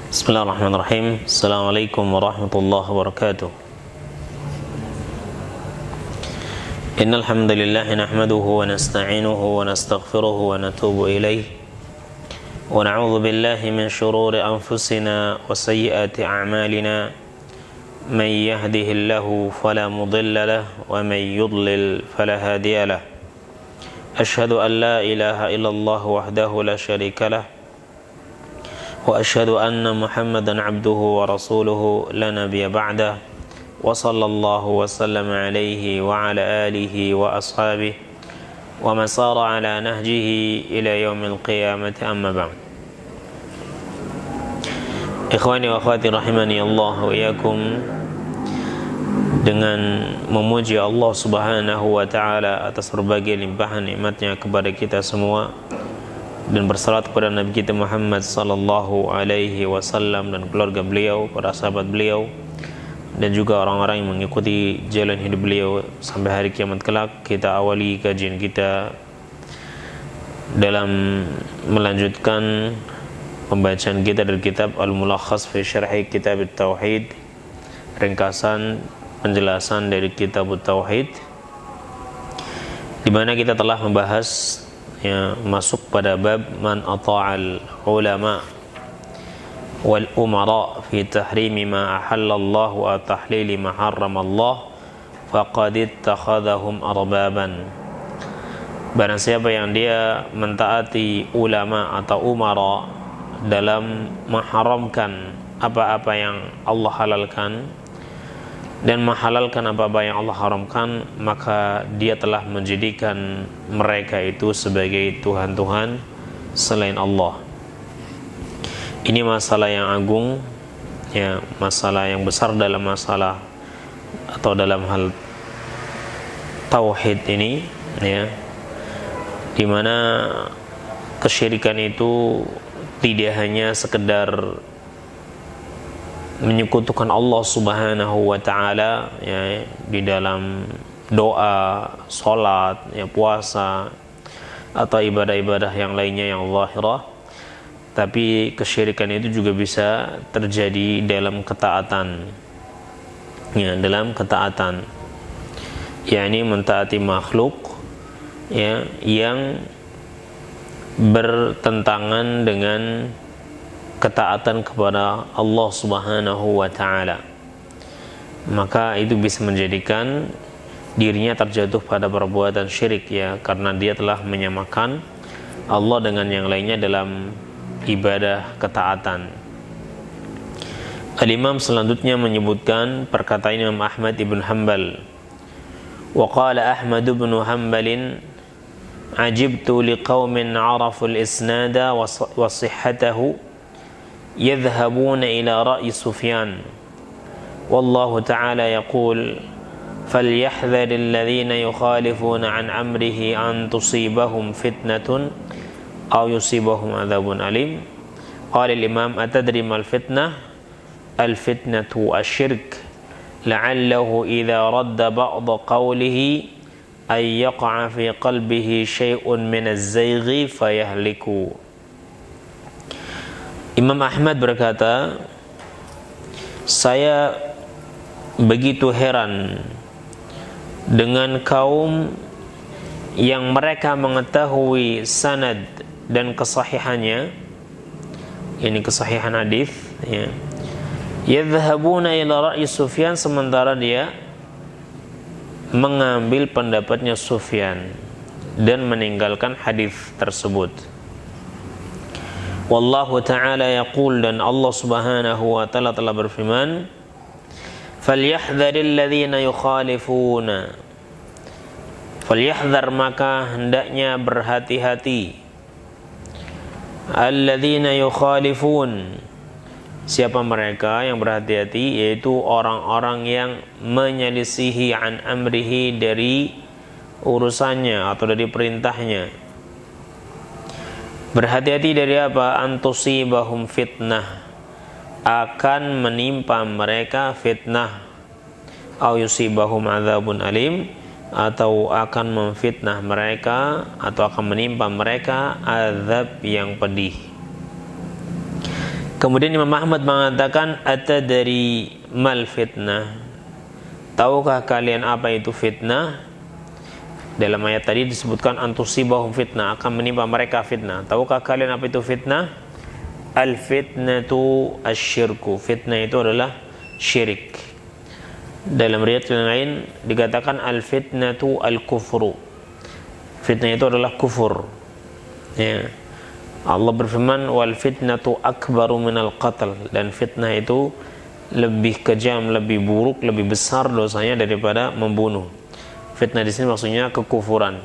Bismillahirrahmanirrahim. Assalamualaikum warahmatullahi wabarakatuh. Innal hamdalillah nahmaduhu wa nasta'inuhu wa nastaghfiruhu wa natubu ilayh. Wa na'udzu billahi min shururi anfusina wa sayyiati a'malina. Man yahdihillahu fala mudilla lahu wa man yudlil fala hadiya lahu. Ashhadu an la ilaha illallah wahdahu la syarika lahu. وأشهد أن محمدا عبده ورسوله لا نبي بعده وصلى الله وسلم عليه وعلى آله وأصحابه ومن سار على نهجه إلى يوم القيامة أما بعد. Ikhwani wa akhwati rahimani Allah wa iyyakum, dengan memuji Allah Subhanahu wa taala atas berbagai limpahan nikmatnya kepada kita semua, dan bersalat kepada Nabi kita Muhammad sallallahu alaihi wasallam dan keluarga beliau, para sahabat beliau, dan juga orang-orang yang mengikuti jalan hidup beliau sampai hari kiamat kelak. Kita awali kajian kita dalam melanjutkan pembacaan kita dari kitab Al-Mulakhas fi Syarhi Kitab At-Tauhid, ringkasan penjelasan dari Kitab At-Tauhid, di mana kita telah membahas masuk pada bab man ata'al ulama wal umara fi tahrimi ma ahallallah wa tahlili ma harramallah faqad ittakhadhahum arbaban. Barang siapa yang dia mentaati ulama atau umara dalam mengharamkan apa-apa yang Allah halalkan dan menghalalkan apa-apa yang Allah haramkan, maka dia telah menjadikan mereka itu sebagai Tuhan-Tuhan selain Allah. Ini masalah yang agung, masalah yang besar dalam masalah atau dalam hal tauhid ini, di mana kesyirikan itu tidak hanya sekedar menyekutukan Allah Subhanahu wa taala di dalam doa, salat, puasa atau ibadah-ibadah yang lainnya yang zahirah, tapi kesyirikan itu juga bisa terjadi dalam ketaatan, dalam ketaatan, yakni mentaati makhluk yang bertentangan dengan ketaatan kepada Allah Subhanahu wa ta'ala. Maka itu bisa menjadikan dirinya terjatuh pada perbuatan syirik, karena dia telah menyamakan Allah dengan yang lainnya dalam ibadah ketaatan. Al-Imam selanjutnya menyebutkan perkataan Imam Ahmad ibn Hanbal. Wa qala Ahmad ibn Hanbalin ajibtu liqaumin arafu al-isnada wa sihhatahu يذهبون إلى رأي سفيان والله تعالى يقول فليحذر الذين يخالفون عن أمره أن تصيبهم فتنة أو يصيبهم عذاب أليم. قال الإمام أتدري ما الفتنة؟ الفتنة الشرك لعله إذا رد بعض قوله أن يقع في قلبه شيء من الزيغ فيهلك. Imam Ahmad berkata, saya begitu heran dengan kaum yang mereka mengetahui sanad dan kesahihannya, ini kesahihan hadis, yadhhabuna ila ra'yi Sufyan, sementara dia mengambil pendapatnya Sufyan dan meninggalkan hadis tersebut. Wallahu ta'ala yaqul, dan Allah Subhanahu wa ta'ala telah berfirman, falyahdharil ladzina yukhalifuna, falyahdhar, maka hendaknya berhati-hati, alladzina yukhalifun, siapa mereka yang berhati-hati, yaitu orang-orang yang menyelisihi an amrihi, dari urusannya atau dari perintahnya. Berhati-hati dari apa? Antusibahum fitnah, akan menimpa mereka fitnah, au yusibahum adzabun alim, atau akan memfitnah mereka atau akan menimpa mereka azab yang pedih. Kemudian Imam Ahmad mengatakan, atadari mal fitnah, tahukah kalian apa itu fitnah? Dalam ayat tadi disebutkan antusibahum fitnah, akan menimpa mereka fitnah. Tahukah kalian apa itu fitnah? Al fitnatu asyirku, fitnah itu adalah syirik. Dalam riwayat yang lain dikatakan al fitnatu al kufru, fitnah itu adalah kufur, ya. Allah berfirman, wal fitnatu akbaru minal qatl, dan fitnah itu lebih kejam, lebih buruk, lebih besar dosanya daripada membunuh. Fitnah di sini maksudnya kekufuran.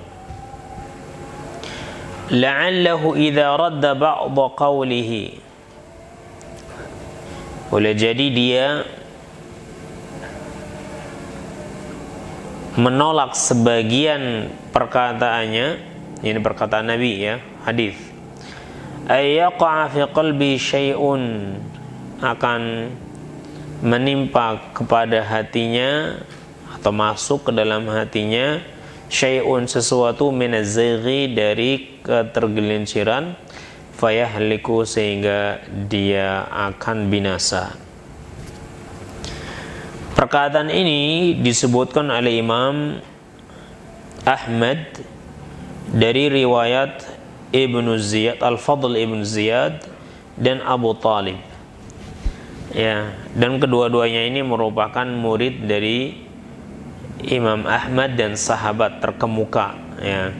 La'allahu idza radda ba'd qawlihi, boleh jadi dia menolak sebagian perkataannya, ini perkataan Nabi, ya, hadis, ayyaqa fi qalbi syai'un, akan menimpa kepada hatinya atau masuk ke dalam hatinya syai'un, sesuatu minaz-zayghi, dari ketergelinciran, fayahliku, sehingga dia akan binasa. Perkataan ini disebutkan oleh Imam Ahmad dari riwayat Ibnu Ziyad, Al-Fadl Ibnu Ziyad dan Abu Talib, ya, dan kedua-duanya ini merupakan murid dari Imam Ahmad dan sahabat terkemuka, ya,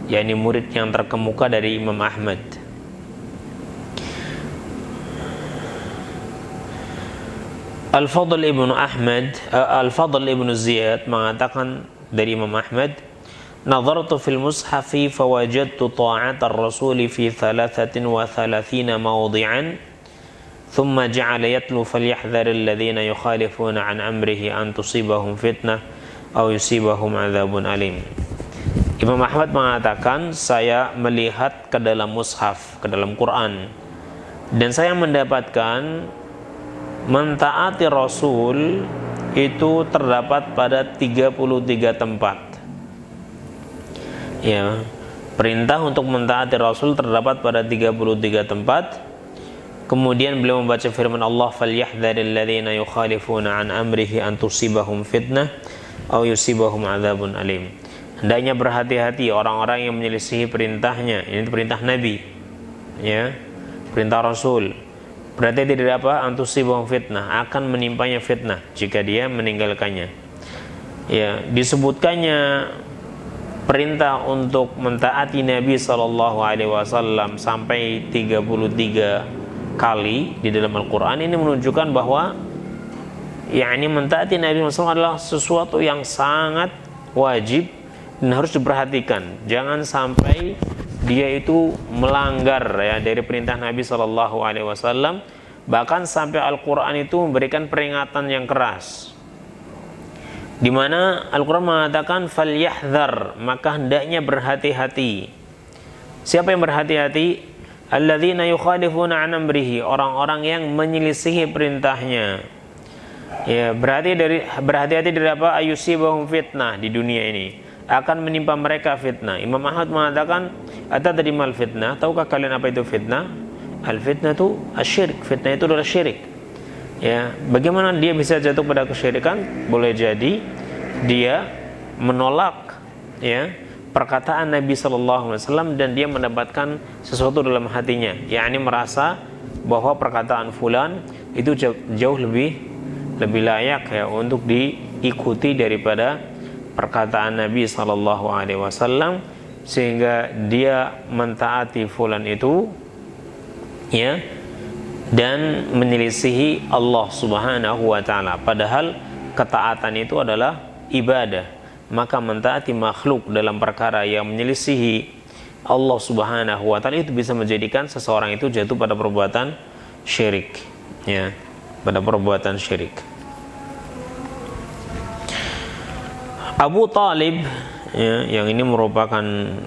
yakni murid yang terkemuka dari Imam Ahmad. Al-Fadl Ibnu Ziyad mengatakan dari Imam Ahmad, nazartu fil mushafi fawajadtu ta'at ar-rasul fi 33 mawdi'an thumma ja'ala yatlu falyahdhar alladhina yukhalifuna an amrihi an tusibahum fitnah aw yusibahum adzabun alim. Imam Ahmad mengatakan, saya melihat ke dalam mushaf, ke dalam Quran, dan saya mendapatkan mentaati Rasul itu terdapat pada 33 tempat. Ya, perintah untuk mentaati Rasul terdapat pada 33 tempat. Kemudian beliau membaca firman Allah, falyahdharil ladzina yukhalifuna an amrihi an tusibahum fitnah aw yusibahum adzabun alim. Hendaknya berhati-hati orang-orang yang menyelisihi perintahnya. Ini perintah Nabi, ya, perintah Rasul. Berarti tidak apa? Antusibahum fitnah, akan menimpanya fitnah jika dia meninggalkannya. Ya, disebutkannya perintah untuk mentaati Nabi SAW sampai 33 kali di dalam Al-Quran. Ini menunjukkan bahwa yakni mentaati Nabi SAW adalah sesuatu yang sangat wajib dan harus diperhatikan. Jangan sampai dia itu melanggar, ya, dari perintah Nabi SAW. Bahkan sampai Al-Quran itu memberikan peringatan yang keras, di mana Al-Quran mengatakan falyahdhar, maka hendaknya berhati-hati. Siapa yang berhati-hati? Alladzina yukhalifuna an amrihi, orang-orang yang menyelisihi perintahnya. Ya, berhati-hati dari apa? Ayusibahum fitnah, di dunia ini akan menimpa mereka fitnah. Imam Ahmad mengatakan, atadrimal fitnah, tahukah kalian apa itu fitnah? Al fitnatu asyirik, fitnah itu adalah syirik. Ya, bagaimana dia bisa jatuh pada kesyirikan? Boleh jadi dia menolak, ya, perkataan Nabi SAW dan dia mendapatkan sesuatu dalam hatinya, yakni merasa bahwa perkataan fulan itu jauh lebih layak, ya, untuk diikuti daripada perkataan Nabi SAW, sehingga dia mentaati fulan itu, ya, dan menyelisihi Allah Subhanahu wa ta'ala. Padahal ketaatan itu adalah ibadah. Maka mentaati makhluk dalam perkara yang menyelisihi Allah Subhanahu wa ta'ala itu bisa menjadikan seseorang itu jatuh pada perbuatan syirik, ya, pada perbuatan syirik. Abu Talib, ya, yang ini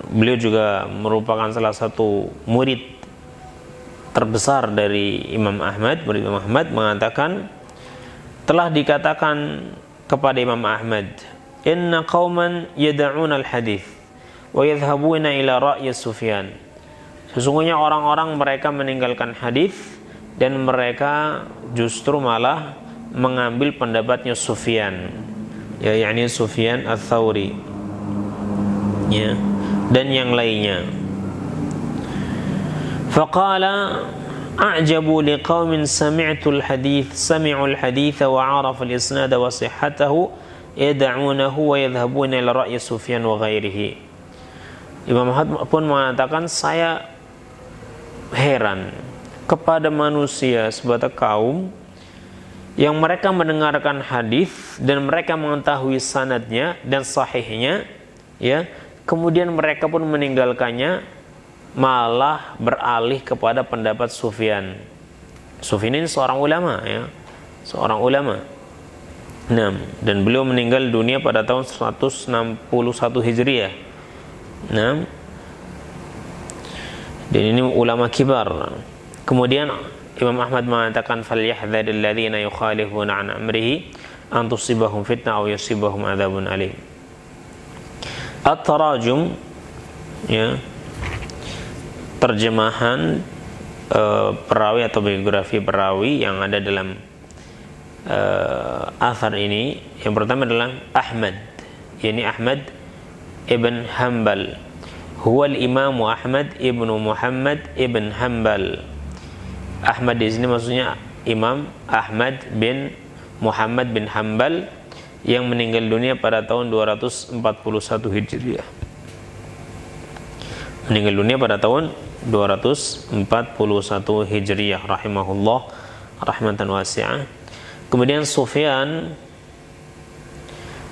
beliau juga merupakan salah satu murid terbesar dari Imam Ahmad. Murid Imam Ahmad mengatakan, telah dikatakan kepada Imam Ahmad, inna qauman yada'una al-hadith wa yadhhabuna ila ra'yi Sufyan, sesungguhnya orang-orang mereka meninggalkan hadis dan mereka justru malah mengambil pendapatnya Sufyan, ya, yakni Sufyan Ats-Tsauri, ya, dan yang lainnya. Faqala a'jabu liqaumin sami'ul hadith wa 'arafu al-isnad wa sihhatahu yad'unahu wa yadhhabuna ila ra'yi Sufyan wa ghairihi. Imam Ahmad pun mengatakan, saya heran kepada manusia sebatas kaum yang mereka mendengarkan hadis dan mereka mengetahui sanadnya dan sahihnya, ya, kemudian mereka pun meninggalkannya, malah beralih kepada pendapat Sufyan. Sufyan ini seorang ulama, ya, seorang ulama. Nah, dan beliau meninggal dunia pada tahun 161 Hijriah. Nah, dan ini ulama kibar. Kemudian Imam Ahmad mengatakan, falyahdharil ladzina yukhalifuna an amrihi an tusibahum fitnah aw yusibahum adzabun alim. At-tarajum, ya, terjemahan perawi atau biografi perawi yang ada dalam athar ini. Yang pertama adalah Ahmad, yakni Ahmad ibn Hanbal. Huwa al-Imam Ahmad ibn Muhammad ibn Hanbal. Ahmad di sini maksudnya Imam Ahmad bin Muhammad bin Hanbal yang meninggal dunia pada tahun 241 Hijriah. Meninggal dunia pada tahun 241 Hijriah rahimahullah rahmatan wasi'ah. Kemudian Sufyan,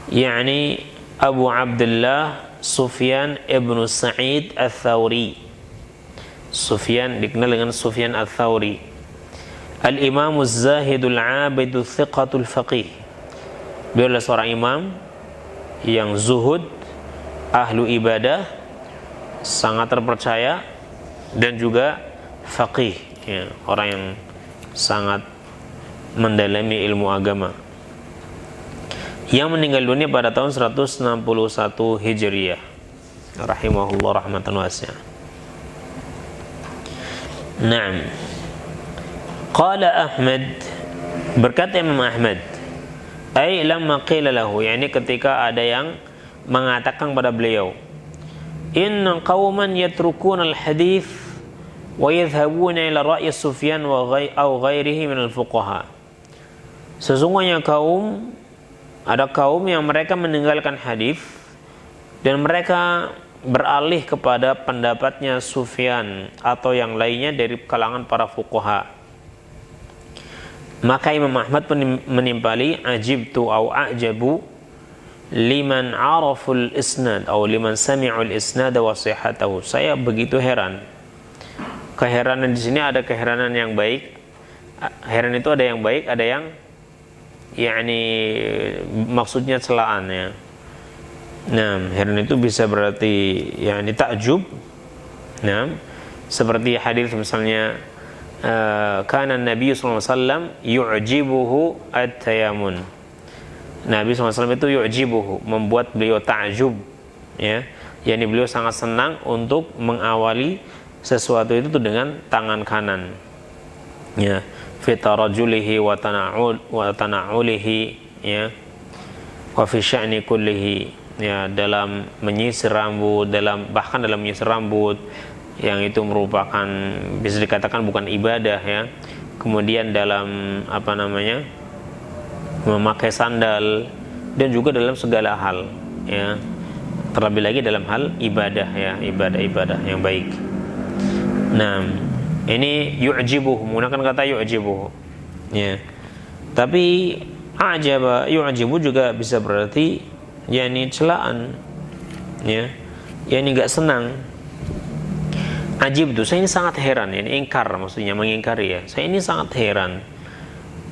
yakni Abu Abdullah Sufyan ibn Sa'id Ats-Tsauri. Sufyan dikenal dengan Sufyan Ats-Tsauri. Al-Imam Az-Zahidul 'Abidul Thiqatul Faqih. Beliau adalah seorang imam yang zuhud, ahlu ibadah, sangat terpercaya, dan juga faqih, ya, orang yang sangat mendalami ilmu agama, yang meninggal dunia pada tahun 161 Hijriah rahimahullah rahmatan wasi'ah. Naam. Qala Ahmad, berkata Imam Ahmad, ai lamma qila lahu, yakni ketika ada yang mengatakan pada beliau, inna qauman yatrukuna al-hadith wa yadhhabuna ila ra'yi Sufyan wa ghairihi min al-fuqaha. Sesungguhnya ada kaum yang mereka meninggalkan hadis dan mereka beralih kepada pendapatnya Sufyan atau yang lainnya dari kalangan para fuqaha. Maka Imam Ahmad menimpali, ajibtu au a'jabu liman araful isnad atau liman sami'ul isnad wa sihhatahu. Saya begitu heran. Keheranan di sini ada keheranan yang baik. Heran itu ada yang baik, ada yang yakni maksudnya celaan, ya. Nah, heran itu bisa berarti yakni takjub. Nah, seperti hadis misalnya kana Nabi sallallahu alaihi wasallam yu'jibuhu at-tayamun. Nabi SAW itu yu'jibuhu, membuat beliau ta'jub, ya, yakni beliau sangat senang untuk mengawali sesuatu itu dengan tangan kanan, ya, fi tarajulihi wa tana'ulihi, ya, wa fi sya'ni kullihi, ya, dalam menyisir rambut, bahkan dalam menyisir rambut yang itu merupakan bisa dikatakan bukan ibadah, ya. Kemudian dalam memakai sandal, dan juga dalam segala hal, ya, terlebih lagi dalam hal ibadah, ya, ibadah yang baik. Nah, ini yu'jibuhu, menggunakan kata yu'jibuhu, ya. Tapi a'jaba yu'jibu juga bisa berarti yakni celaan, ya, yakni enggak senang. Ajib itu, saya ini sangat heran, ini ingkar, maksudnya mengingkari, ya. Saya ini sangat heran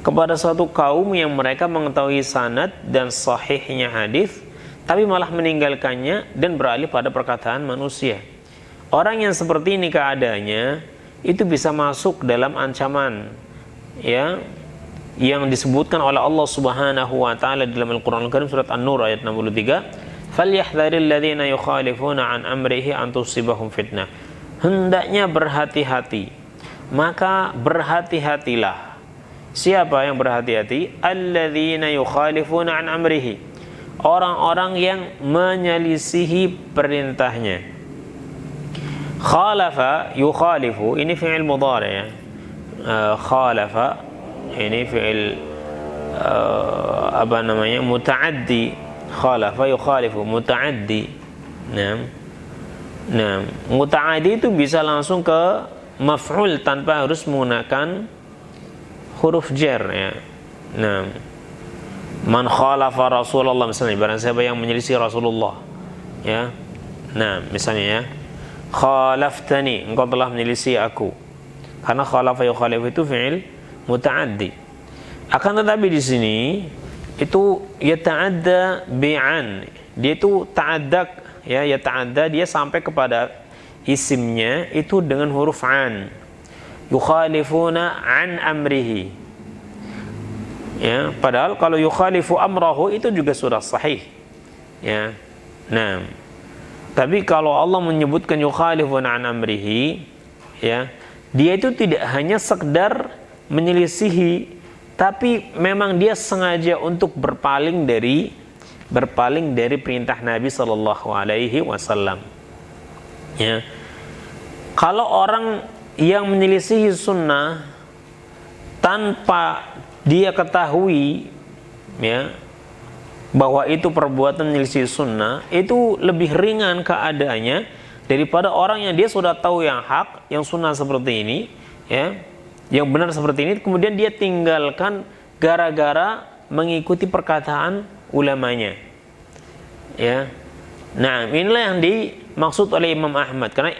kepada suatu kaum yang mereka mengetahui sanad dan sahihnya hadis, tapi malah meninggalkannya dan beralih pada perkataan manusia. Orang yang seperti ini keadaannya itu bisa masuk dalam ancaman, ya, yang disebutkan oleh Allah Subhanahu wa taala dalam Al-Qur'an Al-Karim surat An-Nur ayat 63, "Falyahdharil ladzina yukhalifuna an amrihi an tusibahum fitnah." Hendaknya berhati-hati maka berhati-hatilah. Siapa yang berhati-hati? Alladzina yukhalifuna an amrihi, orang-orang yang menyelisihi perintahnya. Khalafa, yukhalifu, ini fi'il mudhari ya. Khalafa ini fi'il muta'addi. Khalafa yukhalifu, muta'addi. Nah, muta'addi itu bisa langsung ke maf'ul tanpa harus menggunakan huruf jar ya. Nah, man khalafa Rasulullah, misalnya barang siapa yang menyelisih Rasulullah ya. Nah, misalnya ya, khalaftani, engkau telah menyelisih aku. Karena khalafa yukhalifu itu fi'il muta'addi. Akan tetapi di sini itu yata'adda bi'an. Dia itu ta'addak ya, yata'adda, dia sampai kepada isimnya itu dengan huruf an. Yukhalifuna an amrihi. Ya, padahal kalau yukhalifu amrahu itu juga sudah sahih. Ya. Nah, tapi kalau Allah menyebutkan yukhalifuna an amrihi, ya, dia itu tidak hanya sekedar menyelisihi, tapi memang dia sengaja untuk berpaling dari perintah Nabi sallallahu alaihi wasallam. Ya. Kalau orang yang menyelisihi sunnah tanpa dia ketahui ya bahwa itu perbuatan menyelisih sunnah, itu lebih ringan keadaannya daripada orang yang dia sudah tahu yang hak, yang sunnah seperti ini ya, yang benar seperti ini, kemudian dia tinggalkan gara-gara mengikuti perkataan ulamanya ya. Nah, inilah yang dimaksud oleh Imam Ahmad. Karena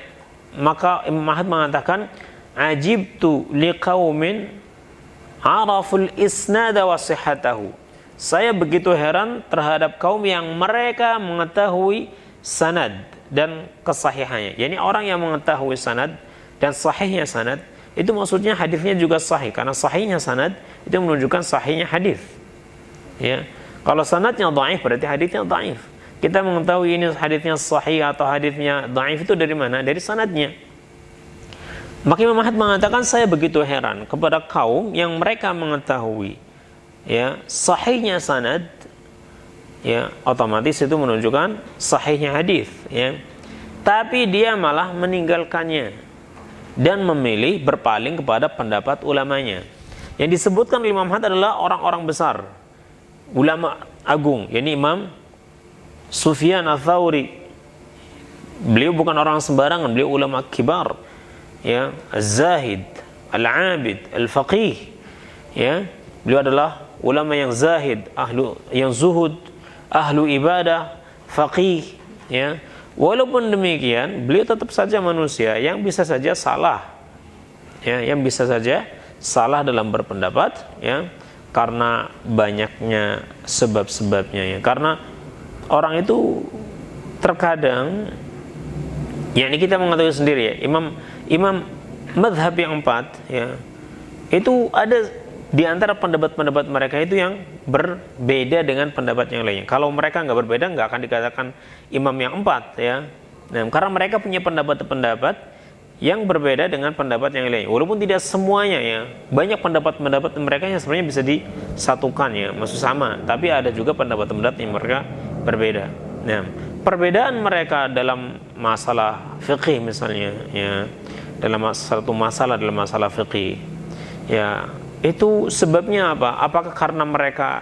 maka Imam Ahmad mengatakan, ajibtu liqaumin araful isnada wa sihhatahu. Saya begitu heran terhadap kaum yang mereka mengetahui sanad dan kesahihannya. Yani orang yang mengetahui sanad dan sahihnya sanad, itu maksudnya hadisnya juga sahih, karena sahihnya sanad itu menunjukkan sahihnya hadis. Ya. Kalau sanadnya dhaif berarti hadisnya dhaif. Kita mengetahui ini hadisnya sahih atau hadisnya dhaif itu dari mana? Dari sanadnya. Maka Imam Ahmad mengatakan, saya begitu heran kepada kaum yang mereka mengetahui ya sahihnya sanad, ya otomatis itu menunjukkan sahihnya hadis ya. Tapi dia malah meninggalkannya dan memilih berpaling kepada pendapat ulamanya. Yang disebutkan oleh Imam Ahmad adalah orang-orang besar, ulama agung, yakni Imam Sufyan Ats-Tsauri. Beliau bukan orang sembarangan, beliau ulama kibar ya, az-zahid, al-abid, al-faqih ya. Beliau adalah ulama yang zahid, yang zuhud, ahlu ibadah, faqih ya. Walaupun demikian, beliau tetap saja manusia yang bisa saja salah ya, yang bisa saja salah dalam berpendapat ya, karena banyaknya sebab-sebabnya ya. Karena orang itu terkadang, ya ini kita mengetahui sendiri ya, imam mazhab yang 4 ya, itu ada di antara pendapat-pendapat mereka itu yang berbeda dengan pendapat yang lainnya. Kalau mereka nggak berbeda, nggak akan dikatakan imam yang 4 ya. Nah, karena mereka punya pendapat-pendapat yang berbeda dengan pendapat yang lain. Walaupun tidak semuanya ya, banyak pendapat-pendapat mereka yang sebenarnya bisa disatukan ya, maksud sama. Tapi ada juga pendapat-pendapat yang mereka berbeda. Nah, perbedaan mereka dalam masalah fikih misalnya ya, dalam satu masalah dalam masalah fikih ya, itu sebabnya apa? Apakah karena mereka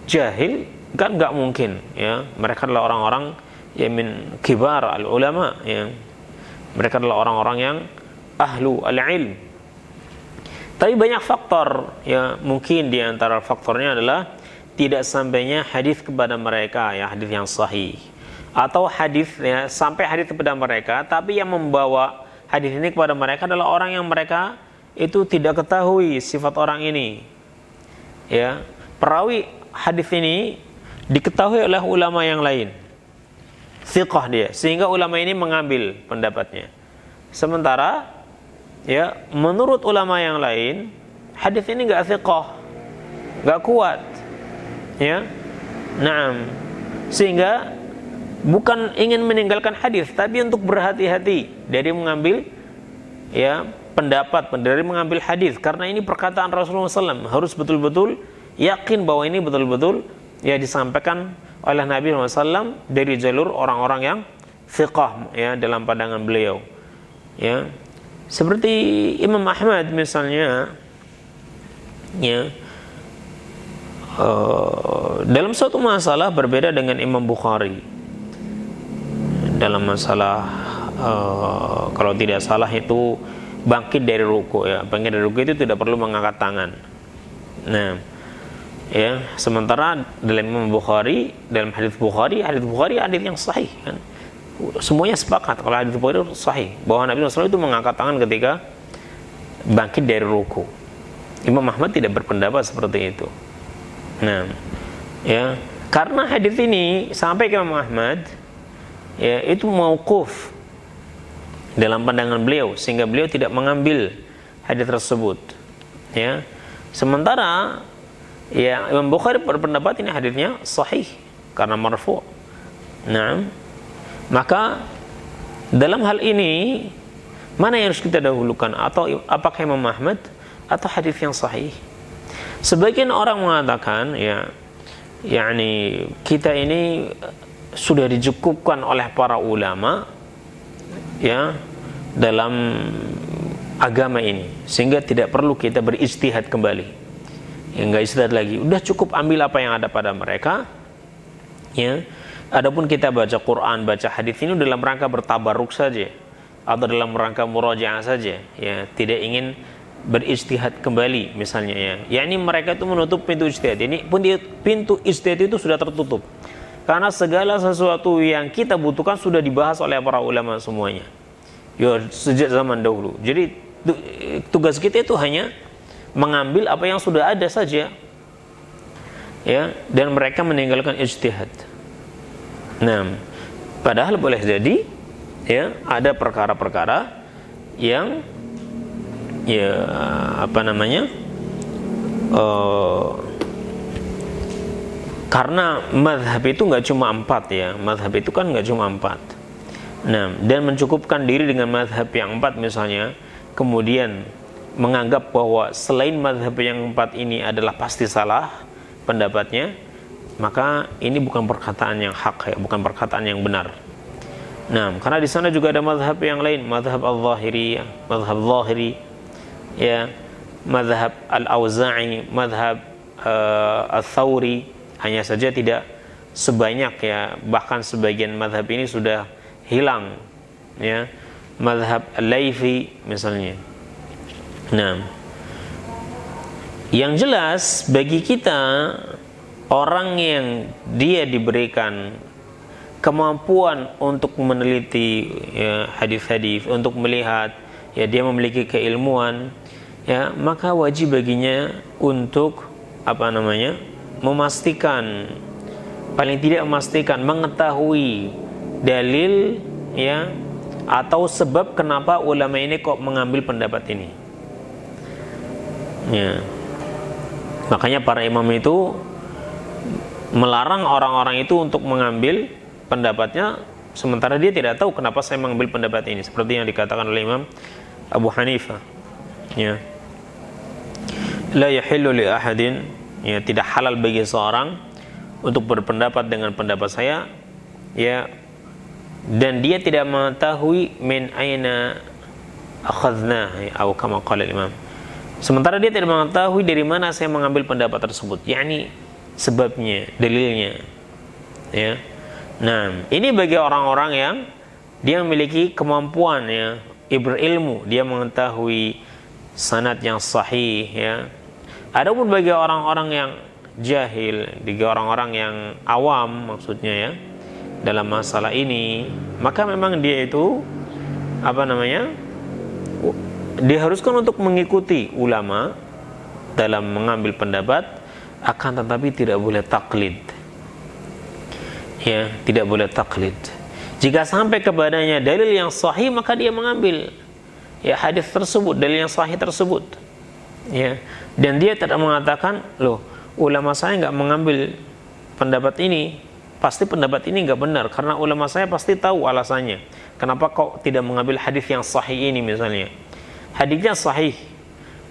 jahil? Kan nggak mungkin ya. Mereka adalah orang-orang yang min kibar al-ulama ya. Mereka adalah orang-orang yang ahlu al-ilm. Tapi banyak faktor ya, mungkin di antara faktornya adalah tidak sampainya hadis kepada mereka ya, hadis yang sahih, atau hadis ya sampai hadis kepada mereka tapi yang membawa hadis ini kepada mereka adalah orang yang mereka itu tidak ketahui sifat orang ini ya. Perawi hadis ini diketahui oleh ulama yang lain, thiqah dia, sehingga ulama ini mengambil pendapatnya. Sementara ya menurut ulama yang lain hadis ini enggak thiqah, enggak kuat ya. Naam. Sehingga bukan ingin meninggalkan hadis, tapi untuk berhati-hati dari mengambil ya pendapat, dari mengambil hadis, karena ini perkataan Rasulullah SAW, harus betul-betul yakin bahwa ini betul-betul ya disampaikan oleh Nabi SAW dari jalur orang-orang yang fiqh ya dalam pandangan beliau. Ya, seperti Imam Ahmad misalnya, ya, dalam suatu masalah berbeda dengan Imam Bukhari. Dalam masalah kalau tidak salah itu bangkit dari ruku, ya, bangkit dari ruku itu tidak perlu mengangkat tangan. Nah, ya, sementara dalam Imam Bukhari, dalam hadis Bukhari hadis yang sahih kan. Semuanya sepakat kalau hadis Bukhari itu sahih bahwa Nabi SAW itu mengangkat tangan ketika bangkit dari ruku. Imam Ahmad tidak berpendapat seperti itu. Nah, ya, karena hadis ini sampai ke Imam Ahmad, ya, itu mauquf dalam pandangan beliau, sehingga beliau tidak mengambil hadis tersebut. Ya, sementara ya Imam Bukhari berpendapat ini hadisnya sahih karena marfu'. Nah, maka dalam hal ini mana yang harus kita dahulukan, atau apakah Imam Ahmad atau hadis yang sahih? Sebagian orang mengatakan ya, yakni kita ini sudah dicukupkan oleh para ulama ya dalam agama ini, sehingga tidak perlu kita berijtihad kembali. Ya, enggak istihad lagi, udah cukup ambil apa yang ada pada mereka. Ya, adapun kita baca Quran, baca hadis ini dalam rangka bertabaruk saja atau dalam rangka murajaah saja, ya, tidak ingin berijtihad kembali misalnya, ya. Yakni mereka itu menutup pintu ijtihad. Ini pintu ijtihad itu sudah tertutup. Karena segala sesuatu yang kita butuhkan sudah dibahas oleh para ulama semuanya. Ya, sejak zaman dahulu. Jadi tugas kita itu hanya mengambil apa yang sudah ada saja. Ya, dan mereka meninggalkan ijtihad. Nah, padahal boleh jadi ya ada perkara-perkara yang ya apa namanya? Karena mazhab itu nggak cuma 4 ya, mazhab itu kan nggak cuma 4. Nah, dan mencukupkan diri dengan mazhab yang 4 misalnya, kemudian menganggap bahwa selain mazhab yang 4 ini adalah pasti salah pendapatnya, maka ini bukan perkataan yang hak ya, bukan perkataan yang benar. Nah, karena di sana juga ada mazhab yang lain, mazhab al-Zahiri, mazhab Zahiri, ya, mazhab al-Auza'i, mazhab al-Thawri. Hanya saja tidak sebanyak ya, bahkan sebagian mazhab ini sudah hilang ya, mazhab al-Laythi misalnya. Nah, yang jelas bagi kita, orang yang dia diberikan kemampuan untuk meneliti ya, hadis-hadis, untuk melihat ya, dia memiliki keilmuan ya, maka wajib baginya untuk apa namanya, memastikan, paling tidak memastikan, mengetahui dalil ya, atau sebab kenapa ulama ini kok mengambil pendapat ini ya. Makanya para imam itu melarang orang-orang itu untuk mengambil pendapatnya, sementara dia tidak tahu kenapa saya mengambil pendapat ini, seperti yang dikatakan oleh Imam Abu Hanifah ya, la yahillu li ahadin, ya, tidak halal bagi seorang untuk berpendapat dengan pendapat saya ya, dan dia tidak mengetahui min aina akhadna atau kama qala imam, sementara dia tidak mengetahui dari mana saya mengambil pendapat tersebut, yakni sebabnya, dalilnya ya. Nah, ini bagi orang-orang yang dia memiliki kemampuan ya, berilmu, dia mengetahui sanad yang sahih ya. Adapun bagi orang-orang yang jahil, bagi orang-orang yang awam maksudnya ya, dalam masalah ini, maka memang dia itu apa namanya, diharuskan untuk mengikuti ulama dalam mengambil pendapat, akan tetapi tidak boleh taklid ya, tidak boleh taklid. Jika sampai kepadanya dalil yang sahih, maka dia mengambil ya hadis tersebut, dalil yang sahih tersebut ya, dan dia tidak mengatakan, loh, ulama saya nggak mengambil pendapat ini, pasti pendapat ini nggak benar, karena ulama saya pasti tahu alasannya kenapa kok tidak mengambil hadis yang sahih ini misalnya. hadisnya sahih.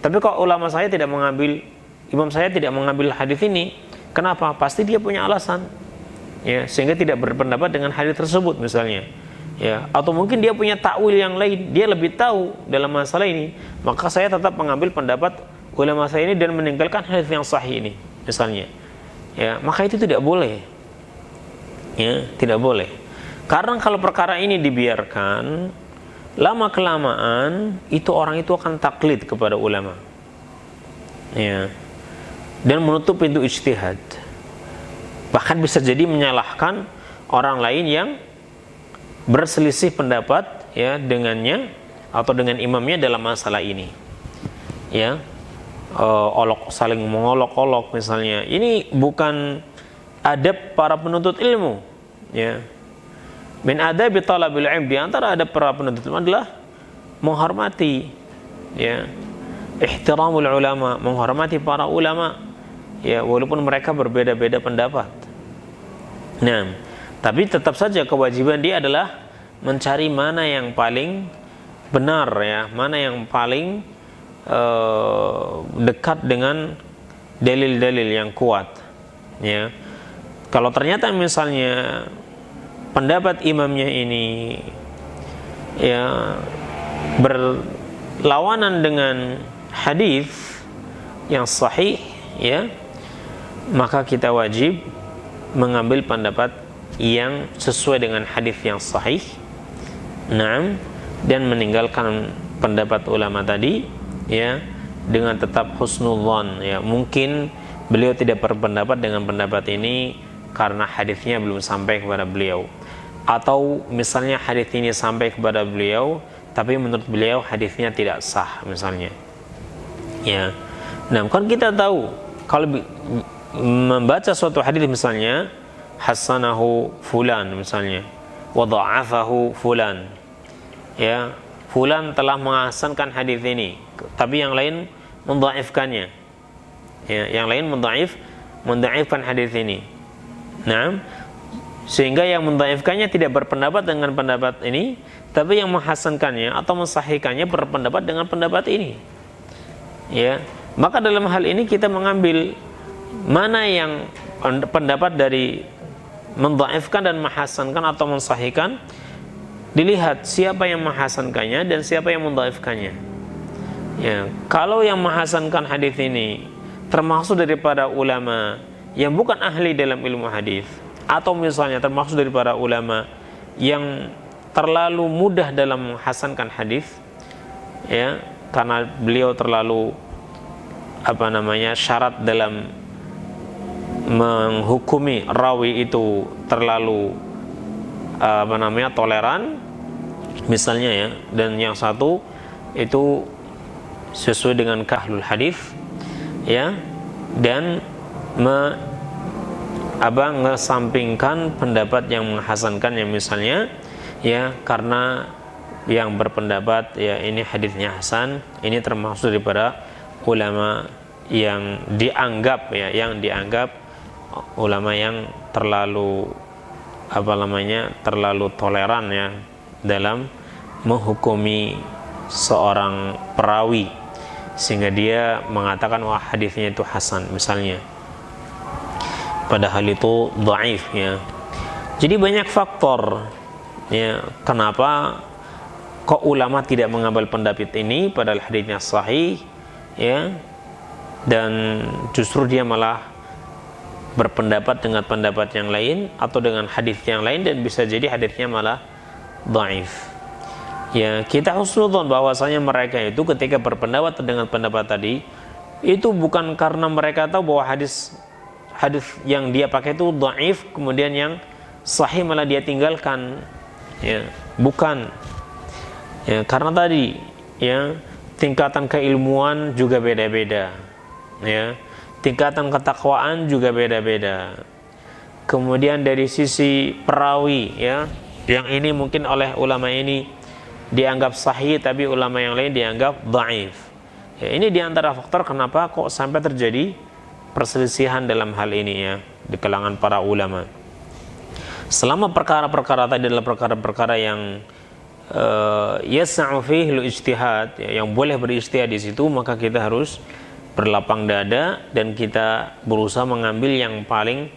Tapi kalau ulama saya tidak mengambil, imam saya tidak mengambil hadis ini, kenapa? Pasti dia punya alasan, ya, sehingga tidak berpendapat dengan hadis tersebut misalnya, ya. Atau mungkin dia punya takwil yang lain, dia lebih tahu dalam masalah ini, maka saya tetap mengambil pendapat ulama saya ini dan meninggalkan hadis yang sahih ini, misalnya, ya. Maka itu tidak boleh, ya, tidak boleh. Karena kalau perkara ini dibiarkan, lama kelamaan itu orang itu akan taklid kepada ulama, ya, dan menutup pintu ijtihad. Bahkan bisa jadi menyalahkan orang lain yang berselisih pendapat, ya, dengannya atau dengan imamnya dalam masalah ini, ya. Saling mengolok-olok misalnya. Ini bukan adab para penuntut ilmu, ya. Min adabi talabil ilm, di antara adab para penuntut ilmu adalah menghormati, ya, ihtiramul ulama, menghormati para ulama, ya, walaupun mereka berbeda-beda pendapat. Nah, tapi tetap saja kewajiban dia adalah mencari mana yang paling benar, ya, mana yang paling dekat dengan dalil-dalil yang kuat, ya. Kalau ternyata misalnya pendapat imamnya ini, ya, berlawanan dengan hadis yang sahih, ya, maka kita wajib mengambil pendapat yang sesuai dengan hadis yang sahih, nah, dan meninggalkan pendapat ulama tadi, ya, dengan tetap husnudzon, ya. Mungkin beliau tidak berpendapat dengan pendapat ini karena hadisnya belum sampai kepada beliau, atau misalnya hadis ini sampai kepada beliau tapi menurut beliau hadisnya tidak sah misalnya, ya. Nah, kan kita tahu kalau membaca suatu hadis misalnya hasanahu fulan misalnya, wa dha'afahu fulan, ya, fulan telah menghasankan hadis ini tapi yang lain mendhaifkannya, ya, yang lain mendhaifkan hadis ini. Nah, sehingga yang mendhaifkannya tidak berpendapat dengan pendapat ini, tapi yang menghasankannya atau mensahihkannya berpendapat dengan pendapat ini, ya. Maka dalam hal ini kita mengambil mana yang pendapat dari mendhaifkan dan menghasankan atau mensahihkan, dilihat siapa yang menghasankannya dan siapa yang mendhaifkannya, ya. Kalau yang menghasankan hadis ini termasuk daripada ulama yang bukan ahli dalam ilmu hadis, atau misalnya termasuk daripada ulama yang terlalu mudah dalam menghasankan hadis, ya, karena beliau terlalu syarat dalam menghukumi rawi itu terlalu toleran misalnya, ya, dan yang satu itu sesuai dengan kahlul hadis, ya, dan ngesampingkan pendapat yang menghasankannya misalnya, ya, karena yang berpendapat, ya, ini hadisnya hasan, ini termasuk daripada ulama yang dianggap, ya, ulama yang terlalu terlalu toleran, ya, dalam menghukumi seorang perawi sehingga dia mengatakan wah hadisnya itu hasan misalnya, padahal itu dhaif, ya. Jadi banyak faktor, ya, kenapa kok ulama tidak mengambil pendapat ini padahal hadisnya sahih, ya, dan justru dia malah berpendapat dengan pendapat yang lain atau dengan hadis yang lain, dan bisa jadi hadisnya malah dhaif. Ya, kita husnudzon bahwasanya mereka itu ketika berpendapat dengan pendapat tadi itu bukan karena mereka tahu bahwa hadis yang dia pakai itu dhaif, kemudian yang sahih malah dia tinggalkan, ya, bukan, ya, karena tadi, ya, tingkatan keilmuan juga beda-beda, ya, tingkatan ketakwaan juga beda-beda, kemudian dari sisi perawi, ya, yang ini mungkin oleh ulama ini dianggap sahih tapi ulama yang lain dianggap dhaif, ya. Ini diantara faktor kenapa kok sampai terjadi perselisihan dalam hal ini, ya, di kalangan para ulama. Selama perkara-perkara tadi adalah perkara-perkara yang yas'u fihi al-ijtihad, yang boleh berijtihad di situ, maka kita harus berlapang dada dan kita berusaha mengambil yang paling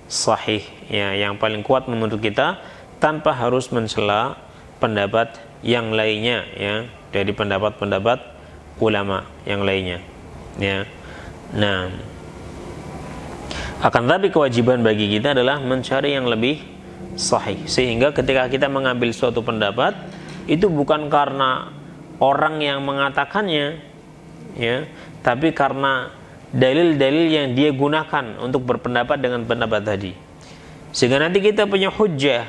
sahih, ya, yang paling kuat menurut kita, tanpa harus mencela pendapat yang lainnya, ya, dari pendapat-pendapat ulama yang lainnya, ya. Nah, akan tetapi kewajiban bagi kita adalah mencari yang lebih sahih, sehingga ketika kita mengambil suatu pendapat itu bukan karena orang yang mengatakannya, ya, tapi karena dalil-dalil yang dia gunakan untuk berpendapat dengan pendapat tadi, sehingga nanti kita punya hujjah,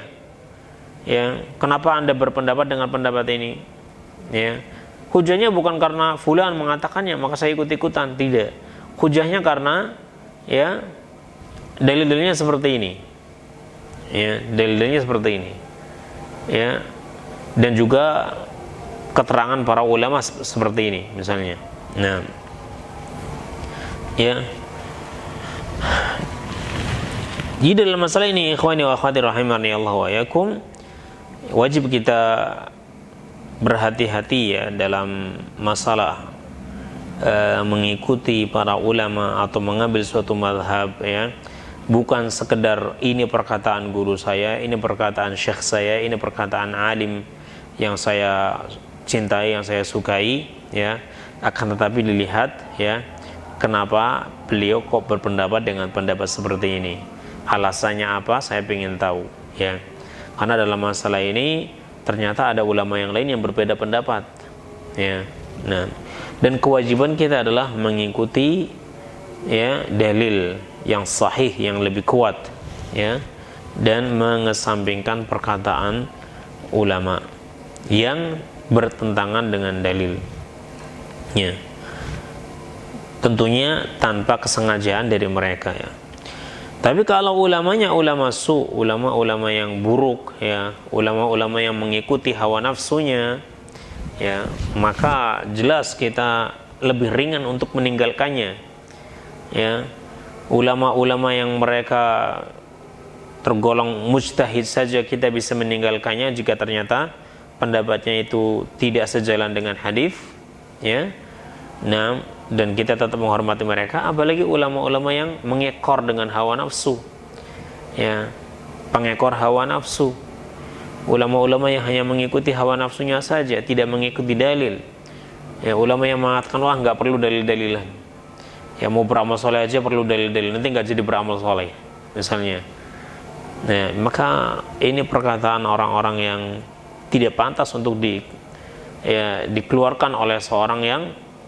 ya, kenapa Anda berpendapat dengan pendapat ini, ya. Hujahnya bukan karena fulan mengatakannya maka saya ikut-ikutan, tidak. Hujahnya karena, ya, dalil-dalilnya seperti ini, ya, dalil-dalilnya seperti ini, ya, dan juga keterangan para ulama seperti ini misalnya. Nah, ya, di dalam masalah ini, ikhwani wa akhwati rahimani Allah wa yakum, wajib kita berhati-hati, ya, dalam masalah mengikuti para ulama atau mengambil suatu mazhab, ya. Bukan sekedar ini perkataan guru saya, ini perkataan syekh saya, ini perkataan alim yang saya cintai, yang saya sukai, ya. Akan tetapi dilihat, ya, kenapa beliau kok berpendapat dengan pendapat seperti ini, alasannya apa, saya ingin tahu, ya. Karena dalam masalah ini ternyata ada ulama yang lain yang berbeda pendapat, ya. Nah, dan kewajiban kita adalah mengikuti, ya, dalil yang sahih, yang lebih kuat, ya, dan mengesampingkan perkataan ulama yang bertentangan dengan dalil, ya. Tentunya tanpa kesengajaan dari mereka, ya. Tapi kalau ulamanya ulama ulama-ulama yang buruk, ya, ulama-ulama yang mengikuti hawa nafsunya, ya, maka jelas kita lebih ringan untuk meninggalkannya, ya. Ulama-ulama yang mereka tergolong mujtahid saja kita bisa meninggalkannya jika ternyata pendapatnya itu tidak sejalan dengan hadis, ya. Nah, dan kita tetap menghormati mereka, apalagi ulama-ulama yang mengekor dengan hawa nafsu, ya, pengekor hawa nafsu, ulama-ulama yang hanya mengikuti hawa nafsunya saja, tidak mengikuti dalil, ya. Ulama yang mengatakan, wah, nggak perlu dalil-dalilan, ya, mau beramal soleh aja perlu dalil-dalil, nanti nggak jadi beramal soleh misalnya. Nah, maka ini perkataan orang-orang yang tidak pantas untuk dikeluarkan oleh seorang yang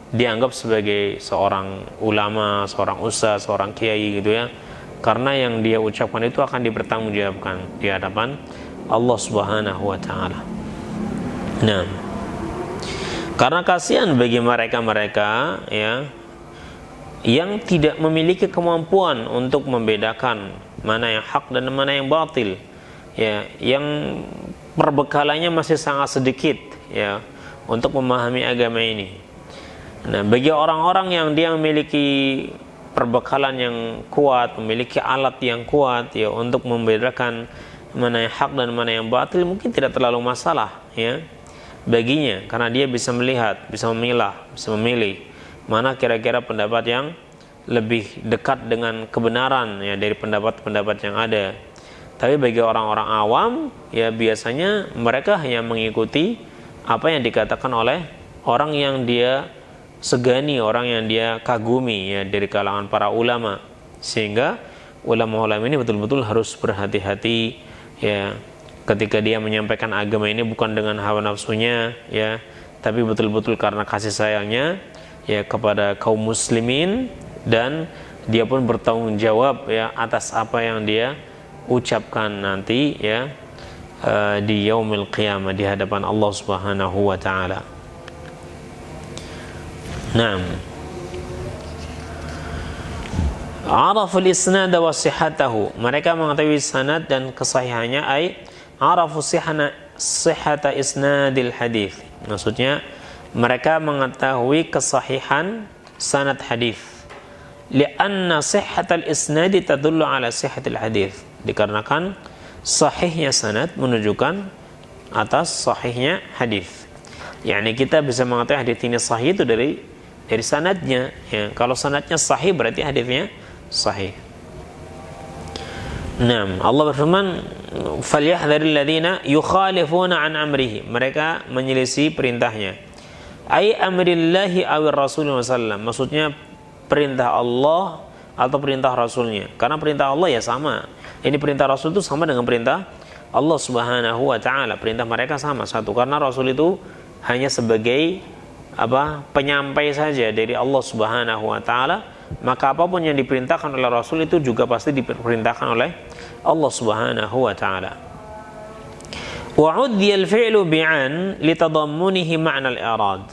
dianggap sebagai seorang ulama, seorang ustaz, seorang kiai, gitu, ya. Karena yang dia ucapkan itu akan dipertanggungjawabkan di hadapan Allah Subhanahu wa taala. Nah, karena kasihan bagi mereka-mereka, ya, yang tidak memiliki kemampuan untuk membedakan mana yang hak dan mana yang batil, ya, yang perbekalannya masih sangat sedikit, ya, untuk memahami agama ini. Nah, bagi orang-orang yang dia memiliki perbekalan yang kuat, memiliki alat yang kuat, ya, untuk membedakan mana yang hak dan mana yang batil, mungkin tidak terlalu masalah, ya, baginya, karena dia bisa melihat, bisa memilah, bisa memilih mana kira-kira pendapat yang lebih dekat dengan kebenaran, ya, dari pendapat-pendapat yang ada. Tapi bagi orang-orang awam, ya, biasanya mereka hanya mengikuti apa yang dikatakan oleh orang yang dia segani, orang yang dia kagumi, ya, dari kalangan para ulama. Sehingga ulama-ulama ini betul-betul harus berhati-hati, ya, ketika dia menyampaikan agama ini bukan dengan hawa nafsunya, ya, tapi betul-betul karena kasih sayangnya, ya, kepada kaum muslimin, dan dia pun bertanggung jawab, ya, atas apa yang dia ucapkan nanti, ya, di yaumil qiyamah, di hadapan Allah Subhanahu wa taala. Nah, araful isnad wa sihhatahu, mereka mengetahui sanad dan kesahihannya, ay arafu sihhata isnadil hadis, maksudnya mereka mengetahui kesahihan sanad hadis. Lianna sihhatal isnadi tadullu ala sihhatil hadis, dikarenakan sahihnya sanad menunjukkan atas sahihnya hadis. Yani kita bisa mengatakan hadis ini sahih itu dari sanadnya. Ya, kalau sanadnya sahih berarti hadisnya sahih. Nah, Allah berfirman, "Falyahdharil ladzina yukhalifuna an amrihi." Mereka menyelisih perintahnya. Ai amrillahi awir rasulullah sallallahu. Maksudnya perintah Allah atau perintah Rasulnya. Karena perintah Allah ya sama. Ini perintah Rasul itu sama dengan perintah Allah Subhanahu wa taala. Perintah mereka sama satu. Karena Rasul itu hanya sebagai penyampai saja dari Allah Subhanahu wa taala. Maka apapun yang diperintahkan oleh Rasul itu juga pasti diperintahkan oleh Allah Subhanahu wa taala. Wa 'uddiya al-fi'lu bi'an litadammunihi ma'na al-i'rad.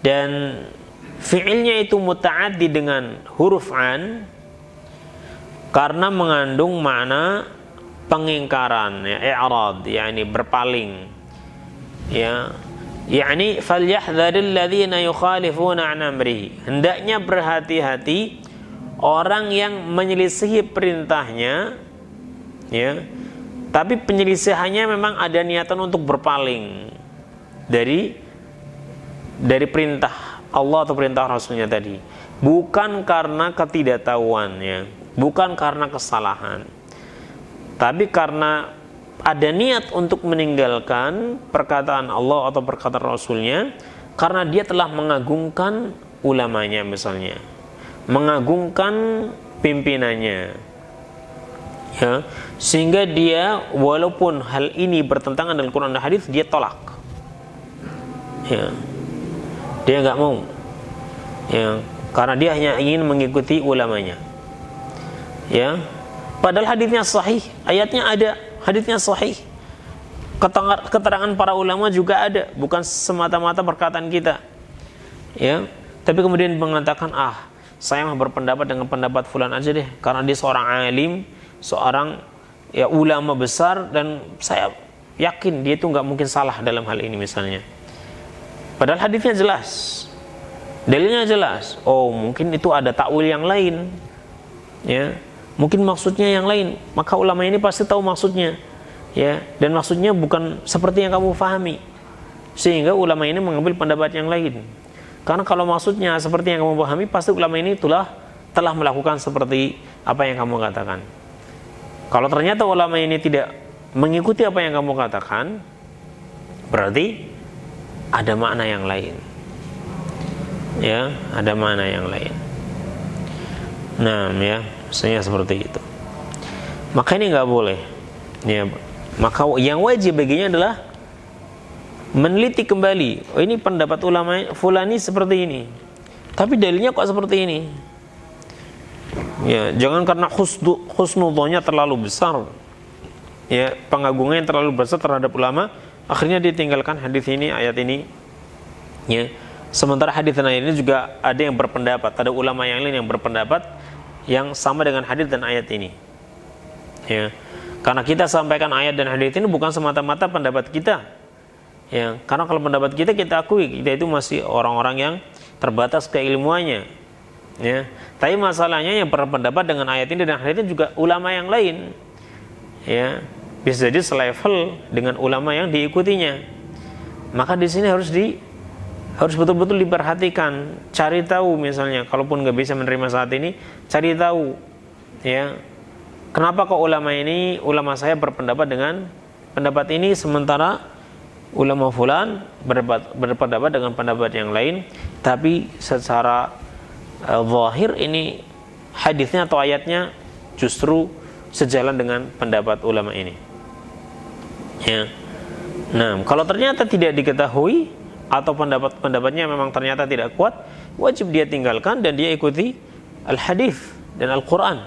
Dan fi'ilnya itu muta'addi dengan huruf an karena mengandung makna pengingkaran, ya, i'rad, yakni berpaling. Ya. Yani falyahdharil ladzina yukhalifuna an amrihi. Hendaknya berhati-hati orang yang menyelisihi perintahnya, ya. Tapi penyelisihannya memang ada niatan untuk berpaling dari perintah Allah atau perintah Rasulnya tadi. Bukan karena ketidaktahuannya, bukan karena kesalahan, tapi karena ada niat untuk meninggalkan perkataan Allah atau perkataan Rasulnya karena dia telah mengagungkan ulamanya misalnya, mengagungkan pimpinannya, ya, sehingga dia walaupun hal ini bertentangan dengan Quran dan hadis dia tolak, ya, dia nggak mau, ya, karena dia hanya ingin mengikuti ulamanya, ya, padahal hadisnya sahih, ayatnya ada, hadisnya sahih, keterangan para ulama juga ada, bukan semata-mata perkataan kita, ya. Tapi kemudian mengatakan, saya mah berpendapat dengan pendapat fulan aja deh, karena dia seorang alim, seorang, ya, ulama besar, dan saya yakin dia itu nggak mungkin salah dalam hal ini misalnya. Padahal hadisnya jelas, dalilnya jelas. Oh, mungkin itu ada takwil yang lain, ya. Mungkin maksudnya yang lain, maka ulama ini pasti tahu maksudnya, ya, dan maksudnya bukan seperti yang kamu pahami, sehingga ulama ini mengambil pendapat yang lain. Karena kalau maksudnya seperti yang kamu pahami, pasti ulama ini telah melakukan seperti apa yang kamu katakan. Kalau ternyata ulama ini tidak mengikuti apa yang kamu katakan, berarti ada makna yang lain, ya, ada makna yang lain. Nah, ya, misalnya seperti itu. Maka ini nggak boleh, ya. Maka yang wajib baginya adalah meneliti kembali. Oh, ini pendapat ulama fulani seperti ini, tapi dalilnya kok seperti ini. Ya, jangan karena husnudzonnya terlalu besar, ya, pengagungannya terlalu besar terhadap ulama, akhirnya ditinggalkan hadis ini, ayat ini, ya. Sementara hadis dan ayat ini juga ada yang berpendapat, ada ulama yang lain yang berpendapat yang sama dengan hadis dan ayat ini, ya. Karena kita sampaikan ayat dan hadis ini bukan semata-mata pendapat kita, ya. Karena kalau pendapat kita akui kita itu masih orang-orang yang terbatas keilmuannya, ya. Tapi masalahnya yang berpendapat dengan ayat ini dan hadis ini juga ulama yang lain, ya, bisa jadi selevel dengan ulama yang diikutinya. Maka di sini harus betul-betul diperhatikan, cari tahu misalnya, kalaupun nggak bisa menerima saat ini, cari tahu, ya, kenapa kok ulama saya berpendapat dengan pendapat ini, sementara ulama fulan berpendapat dengan pendapat yang lain, tapi secara zahir ini hadisnya atau ayatnya justru sejalan dengan pendapat ulama ini, ya. Nah, kalau ternyata tidak diketahui atau pendapat-pendapatnya memang ternyata tidak kuat, wajib dia tinggalkan dan dia ikuti al-hadis dan Al-Quran,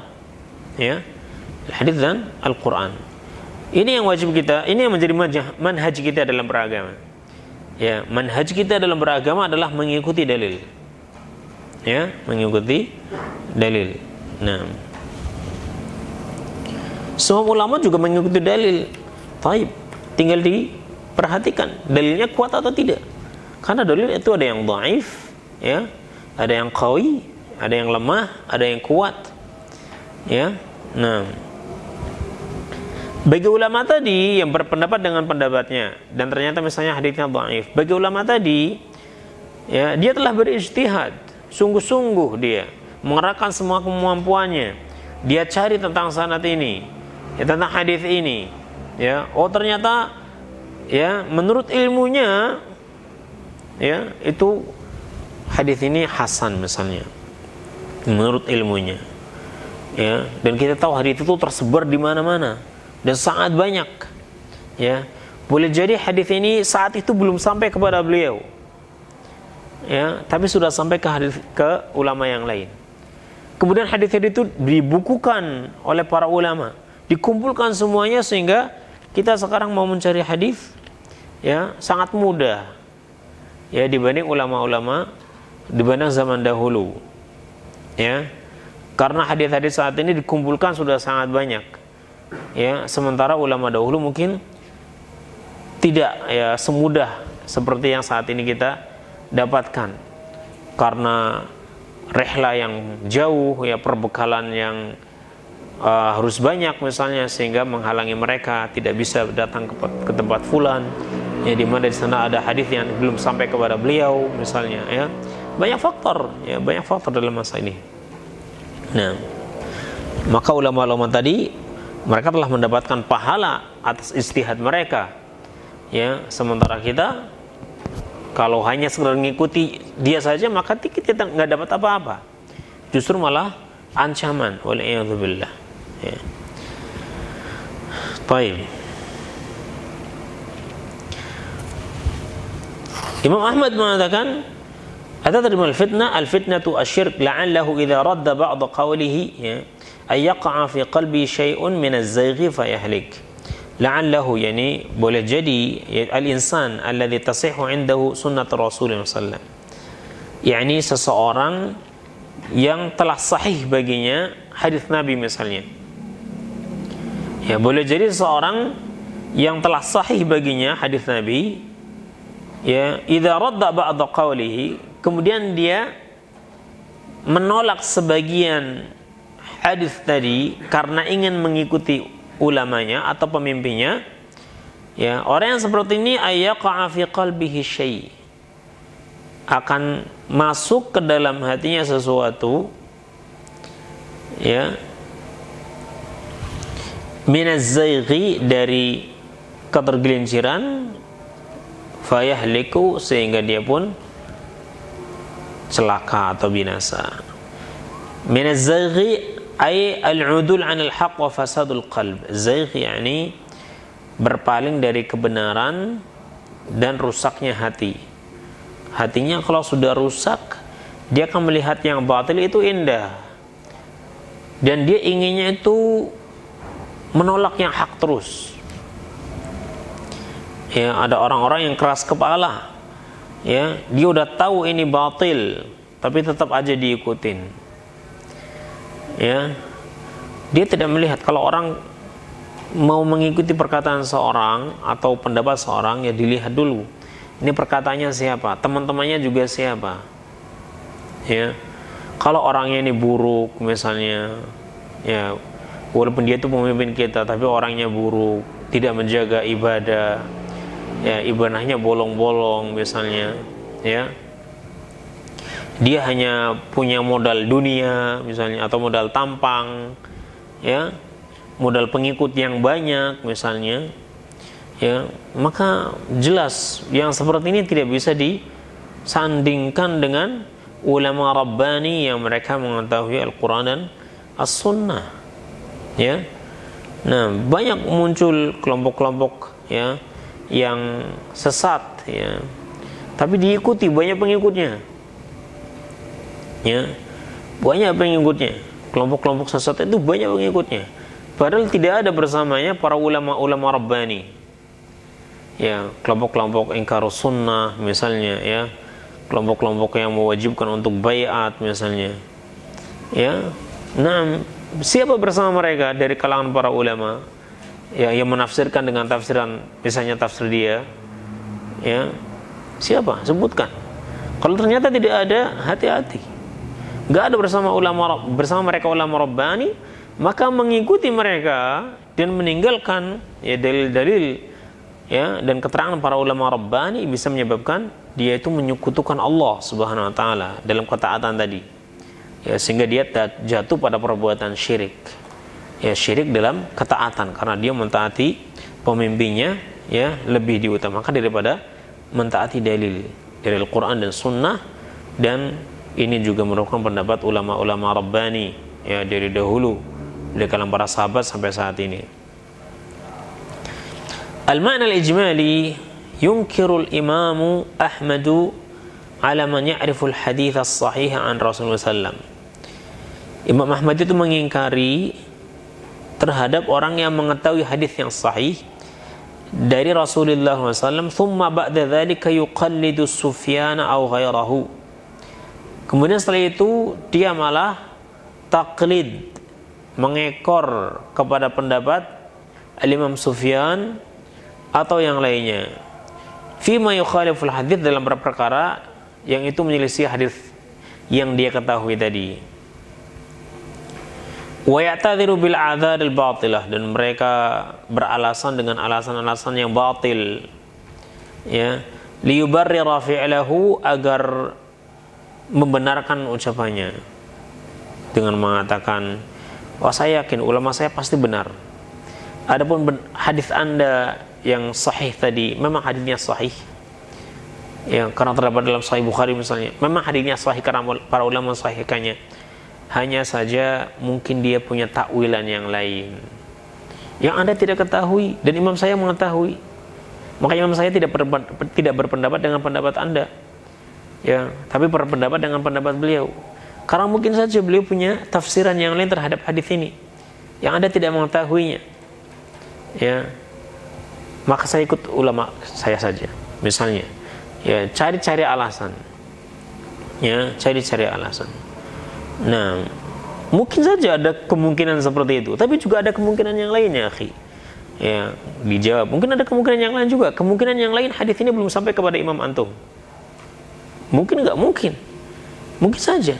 ya, al-hadis dan Al-Quran. Ini yang wajib kita, ini yang menjadi manhaj kita dalam beragama, ya. Manhaj kita dalam beragama adalah mengikuti dalil, ya, mengikuti dalil. Nah, semua ulama juga mengikuti dalil. Taib, tinggal diperhatikan dalilnya kuat atau tidak. Karena dalil itu ada yang dhaif, ya, ada yang qawi, ada yang lemah, ada yang kuat, ya. Nah, Bagi ulama tadi yang berpendapat dengan pendapatnya dan ternyata misalnya hadisnya dhaif, bagi ulama tadi ya, dia telah berijtihad, sungguh-sungguh dia mengerahkan semua kemampuannya. Dia cari tentang sanad ini, ya, tentang hadis ini, ya. Oh, ternyata ya menurut ilmunya ya itu hadis ini hasan misalnya. Menurut ilmunya. Ya, dan kita tahu hadis itu tersebar di mana-mana dan sangat banyak. Ya. Boleh jadi hadis ini saat itu belum sampai kepada beliau. Ya, tapi sudah sampai ke ulama yang lain. Kemudian hadis-hadis itu dibukukan oleh para ulama, dikumpulkan semuanya sehingga kita sekarang mau mencari hadis ya sangat mudah. Ya, dibanding ulama-ulama dibanding zaman dahulu. Ya. Karena hadis-hadis saat ini dikumpulkan sudah sangat banyak. Ya, sementara ulama dahulu mungkin tidak ya semudah seperti yang saat ini kita dapatkan. Karena rehla yang jauh, ya perbekalan yang harus banyak misalnya, sehingga menghalangi mereka tidak bisa datang ke tempat fulan, ya di mana di sana ada hadis yang belum sampai kepada beliau misalnya, ya banyak faktor dalam masa ini. Nah, maka ulama-ulama tadi mereka telah mendapatkan pahala atas ijtihad mereka, ya sementara kita kalau hanya sekedar mengikuti dia saja, maka kita nggak dapat apa-apa. Justru malah ancaman. Wal'iyadzubillah. Ya. Baik. Imam Ahmad mengatakan, "Atadri mal fitnah? Al-fitnatu asyirk la'allahu idza radda ba'd qawlihi ay yaqa'a fi qalbi syai'un min az-zayghi fayahlik." La'allahu, yani boleh jadi al-insan alladhi tasihhu indahu sunnat Rasulullah sallallahu alaihi wasallam, yani seseorang yang telah sahih baginya hadis Nabi misalnya. Ya, boleh jadi seseorang yang telah sahih baginya hadis Nabi, ya idza radda ba'd qawlihi, kemudian dia menolak sebagian hadis tadi karena ingin mengikuti ulamanya atau pemimpinnya, ya orang yang seperti ini ayyaqa fi qalbihi syai', akan masuk ke dalam hatinya sesuatu, ya minaz zayghi, dari ketergelinciran, fayahliku, sehingga dia pun celaka atau binasa. Minaz zayghi ay al-udul 'an al-haq wa fasadul qalb. Zaygh yani berpaling dari kebenaran dan rusaknya hati. Hatinya kalau sudah rusak, dia akan melihat yang batil itu indah, dan dia inginnya itu menolak yang hak terus. Ya, ada orang-orang yang keras kepala, ya dia udah tahu ini batil tapi tetap aja diikutin. Ya, dia tidak melihat kalau orang mau mengikuti perkataan seorang atau pendapat seorang, ya dilihat dulu ini perkataannya siapa, teman-temannya juga siapa. Ya, kalau orangnya ini buruk misalnya, ya walaupun dia itu pemimpin kita tapi orangnya buruk, tidak menjaga ibadah, ya ibadahnya bolong-bolong misalnya, ya dia hanya punya modal dunia misalnya, atau modal tampang, ya modal pengikut yang banyak misalnya, ya maka jelas yang seperti ini tidak bisa disandingkan dengan ulama rabbani yang mereka mengetahui Al-Quran dan As-Sunnah. Ya, nah banyak muncul kelompok-kelompok ya yang sesat, ya tapi diikuti banyak pengikutnya. Ya, banyak pengikutnya. Kelompok-kelompok sesat itu banyak pengikutnya, padahal tidak ada bersamanya para ulama-ulama rabbani. Ya, kelompok-kelompok ingkarus sunnah misalnya, ya kelompok-kelompok yang mewajibkan untuk baiat misalnya. Ya, nah siapa bersama mereka dari kalangan para ulama, ya yang menafsirkan dengan tafsiran misalnya tafsir dia, ya siapa? Sebutkan. Kalau ternyata tidak ada, hati-hati. Gak ada bersama mereka ulama rabbani, maka mengikuti mereka dan meninggalkan ya dalil-dalil ya dan keterangan para ulama rabbani bisa menyebabkan dia itu menyekutukan Allah Subhanahu wa taala dalam ketaatan tadi. Ya, sehingga dia jatuh pada perbuatan syirik. Ya, syirik dalam ketaatan karena dia mentaati pemimpinnya ya lebih diutamakan daripada mentaati dalil dari Al-Qur'an dan Sunnah, dan ini juga merupakan pendapat ulama-ulama rabbani ya dari dahulu dari kalangan para sahabat sampai saat ini. Al-ma'na al-ijmali yunkiru al-imamu Ahmadu ala man ya'rifu al-hadith as-sahih an Rasulullah sallam. Imam Ahmad itu mengingkari terhadap orang yang mengetahui hadis yang sahih dari Rasulullah SAW, thumma ba'da dhalika yuqallidu Sufyan aw ghairahu. Kemudian setelah itu dia malah taklid, mengekor kepada pendapat Al-Imam Sufyan atau yang lainnya. Fima yukhaliful hadits, dalam perkara yang itu menyelisih hadis yang dia ketahui tadi. Wa ya'tadhiru bil a'dzar al batilah, dan mereka beralasan dengan alasan-alasan yang batil. Ya, liyubarrira fi'lahu, agar membenarkan ucapannya dengan mengatakan, "Wah, saya yakin ulama saya pasti benar. Adapun hadis Anda yang sahih tadi memang hadisnya sahih ya karena terdapat dalam Sahih Bukhari misalnya, memang hadisnya sahih karena para ulama mensahihkannya, hanya saja mungkin dia punya takwilan yang lain yang Anda tidak ketahui dan imam saya mengetahui, maka imam saya tidak berpendapat dengan pendapat Anda ya, tapi berpendapat dengan pendapat beliau karena mungkin saja beliau punya tafsiran yang lain terhadap hadis ini yang Anda tidak mengetahuinya ya, maka saya ikut ulama saya saja misalnya ya, cari-cari alasan ya, cari-cari alasan. Nah, mungkin saja ada kemungkinan seperti itu, tapi juga ada kemungkinan yang lainnya, akhi ya, dijawab mungkin ada kemungkinan yang lain juga. Kemungkinan yang lain, hadis ini belum sampai kepada imam antum, mungkin enggak, mungkin saja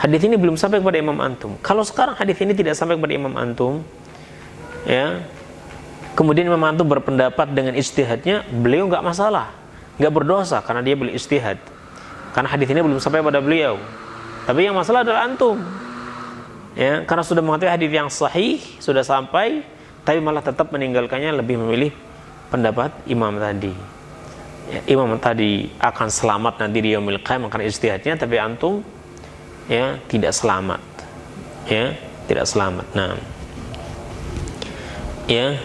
hadis ini belum sampai kepada imam antum. Kalau sekarang hadis ini tidak sampai kepada imam antum ya, kemudian imam antum berpendapat dengan ijtihadnya, beliau enggak masalah, enggak berdosa karena dia berijtihad, karena hadis ini belum sampai pada beliau. Tapi yang masalah adalah antum ya, karena sudah mengetahui hadis yang sahih, sudah sampai, tapi malah tetap meninggalkannya, lebih memilih pendapat imam tadi ya, imam tadi akan selamat nanti di yaumil qiyamah karena ijtihadnya, tapi antum ya tidak selamat ya, tidak selamat. Nah ya,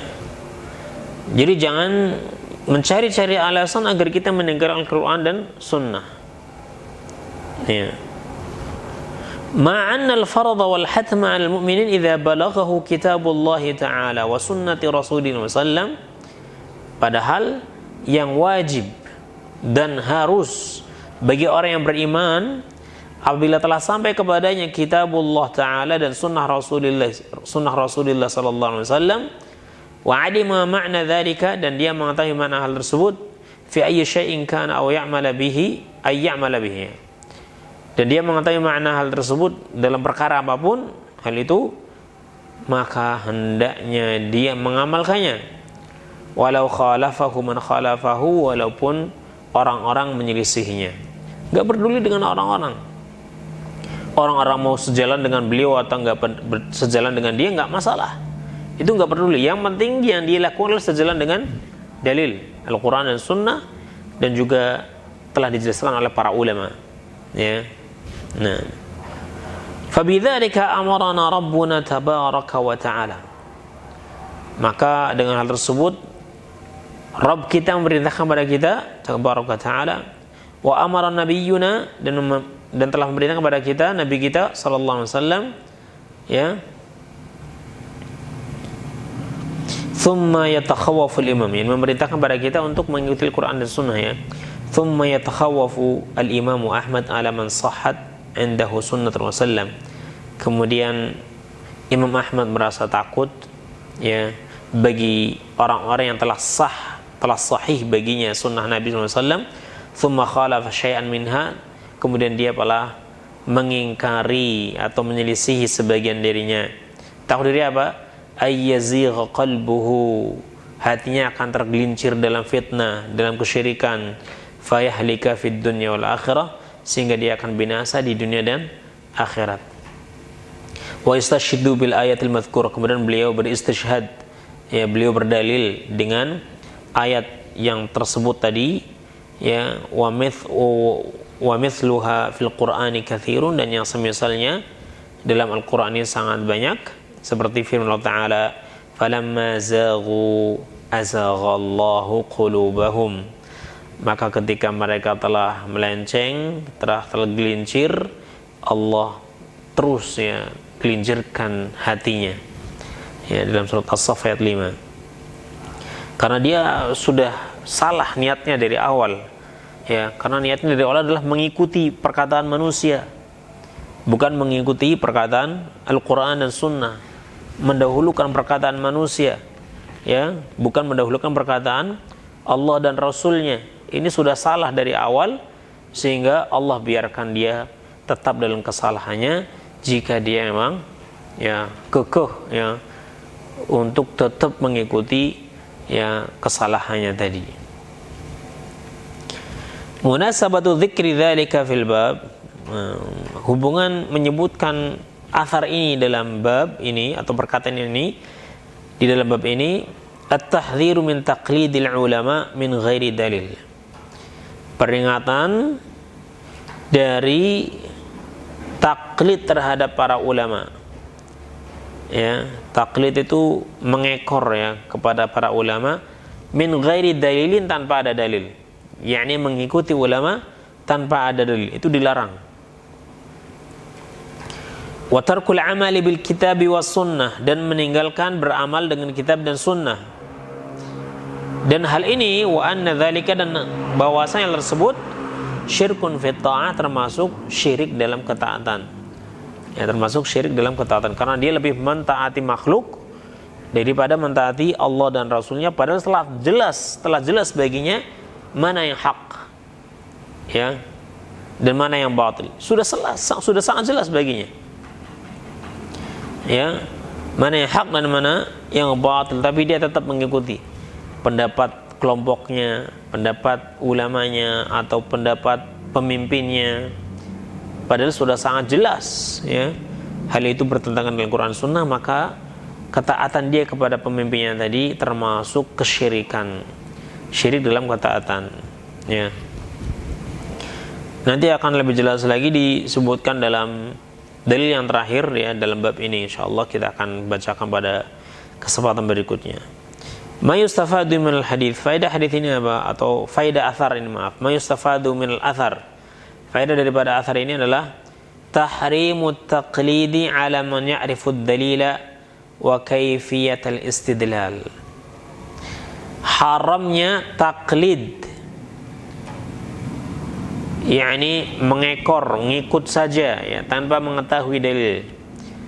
jadi jangan mencari-cari alasan agar kita meninggalkan Al-Quran dan Sunnah ya. Ma'anna al-farada wal hatma 'alal mu'minin idza balaghahu kitabullah ta'ala wa sunnati Rasulillah sallam, padahal yang wajib dan harus bagi orang yang beriman apabila telah sampai kepadanya kitabullah ta'ala dan sunnah Rasulullah sallallahu alaihi wasallam, wa 'alima ma'na dzalika, dan dia mengetahui makna hal tersebut, fi ayyi syai'in kana aw ya'mala bihi ay ya'mala bihi, dan dia mengetahui makna hal tersebut dalam perkara apapun hal itu, maka hendaknya dia mengamalkannya, walau khalafahu man khalafahu, walaupun orang-orang menyelisihinya. Enggak peduli dengan orang-orang mau sejalan dengan beliau atau enggak sejalan dengan dia, enggak masalah, itu enggak peduli. Yang penting yang dia lakukan adalah sejalan dengan dalil Al-Quran dan Sunnah, dan juga telah dijelaskan oleh para ulama ya. Nah, fabidzalika amarana rabbuna tabaraka wa ta'ala, maka dengan hal tersebut Rabb kita memerintahkan kepada kita tabaraka wa ta'ala, wa amara nabiyyuna, dan telah memerintahkan kepada kita nabi kita sallallahu alaihi wasallam ya, thumma yatakhawwafu al-imam, yang memerintahkan kepada kita untuk mengikuti Al-Quran dan Sunnah ya. Thumma yatakhawwafu al-imamu Ahmad ala man sahhat indahu sunnah Rasulullah, kemudian Imam Ahmad merasa takut ya bagi orang-orang yang telah sahih baginya sunnah Nabi SAW, thumma khalafa syai'an minha, kemudian dia malah mengingkari atau menyelisihi sebagian darinya. Takut dari apa? ayyazigha qalbuhu, hatinya akan tergelincir dalam fitnah, dalam kesyirikan, fayahlika fid dunya wal akhirah, sehingga dia akan binasa di dunia dan akhirat. Wa istashhadu bil ayatil madhkur, kemudian beliau beristishhad, ya, beliau berdalil dengan ayat yang tersebut tadi, ya, wa mithluha fil qur'ani katsirun, dan yang semisalnya dalam Al-Qur'an ini sangat banyak, seperti firman Allah Ta'ala, falamma zaghu azaghallahu qulubahum, maka ketika mereka telah melenceng, telah tergelincir, Allah terus, ya, gelincirkan hatinya, ya, dalam surat As-Saff ayat 5. Karena dia sudah salah niatnya dari awal, ya, karena niatnya dari awal adalah mengikuti perkataan manusia, bukan mengikuti perkataan Al-Quran dan Sunnah, mendahulukan perkataan manusia, ya, bukan mendahulukan perkataan Allah dan Rasulnya. Ini sudah salah dari awal, sehingga Allah biarkan dia tetap dalam kesalahannya, jika dia memang, ya, kekeh, ya, untuk tetap mengikuti, ya, kesalahannya tadi. Munasabatu dzikri dzalika fil bab, hubungan menyebutkan athar ini dalam bab ini atau perkataan ini di dalam bab ini, at-tahdhiru min taqlidil ulama min ghairi dalil, peringatan dari taklid terhadap para ulama, ya, taklid itu mengekor, ya, kepada para ulama, min ghairi dalilin, tanpa ada dalil, yakni mengikuti ulama tanpa ada dalil, itu dilarang. Wa tarkul amali bil kitabi was sunnah, dan meninggalkan beramal dengan kitab dan sunnah. Dan hal ini, wa anna dzalika, dan bahwasanya tersebut, syirkun fit ta'ah, termasuk syirik dalam ketaatan, ya, termasuk syirik dalam ketaatan, karena dia lebih mentaati makhluk daripada mentaati Allah dan Rasulnya, padahal telah jelas baginya mana yang hak, ya, dan mana yang batil, sudah sangat jelas baginya, ya, mana yang hak dan mana yang batil, tapi dia tetap mengikuti pendapat kelompoknya, pendapat ulamanya, atau pendapat pemimpinnya, padahal sudah sangat jelas, ya, hal itu bertentangan dengan Quran Sunnah. Maka ketaatan dia kepada pemimpinnya tadi termasuk kesyirikan, syirik dalam ketaatan, ya. Nanti akan lebih jelas lagi disebutkan dalam dalil yang terakhir, ya, dalam bab ini. Insyaallah kita akan bacakan pada kesempatan berikutnya. Ma yustafadu minal hadits, faedah hadits ini apa, atau faedah athar ini, maaf, ma yustafadu minal athar, faedah daripada athar ini adalah tahrimut taqlidi ala man ya'rifu ad-dalila wa kaifiyatal istidlal, haramnya taklid, yakni mengekor, ngikut saja, ya, tanpa mengetahui dalil.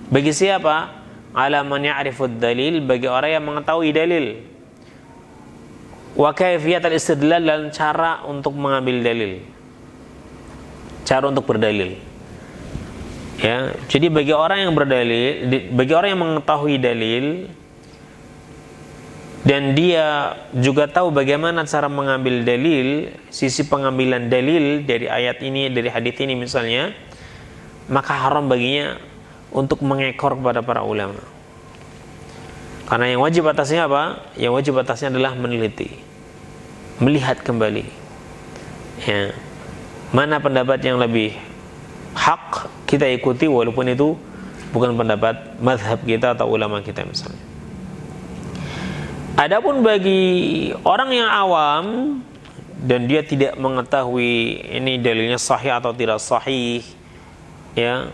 Bagi siapa? Ala man ya'rifud dalil, bagi orang yang mengetahui dalil. Wa kaifiyatal istidlal, dan cara untuk mengambil dalil, cara untuk berdalil, ya. Jadi bagi orang yang berdalil, bagi orang yang mengetahui dalil, dan dia juga tahu bagaimana cara mengambil dalil, sisi pengambilan dalil dari ayat ini, dari hadits ini misalnya, maka haram baginya untuk mengekor kepada para ulama. Karena yang wajib atasnya apa? Yang wajib atasnya adalah meneliti, melihat kembali, ya, mana pendapat yang lebih hak kita ikuti, walaupun itu bukan pendapat mazhab kita atau ulama kita misalnya. Adapun bagi orang yang awam dan dia tidak mengetahui ini dalilnya sahih atau tidak sahih, ya,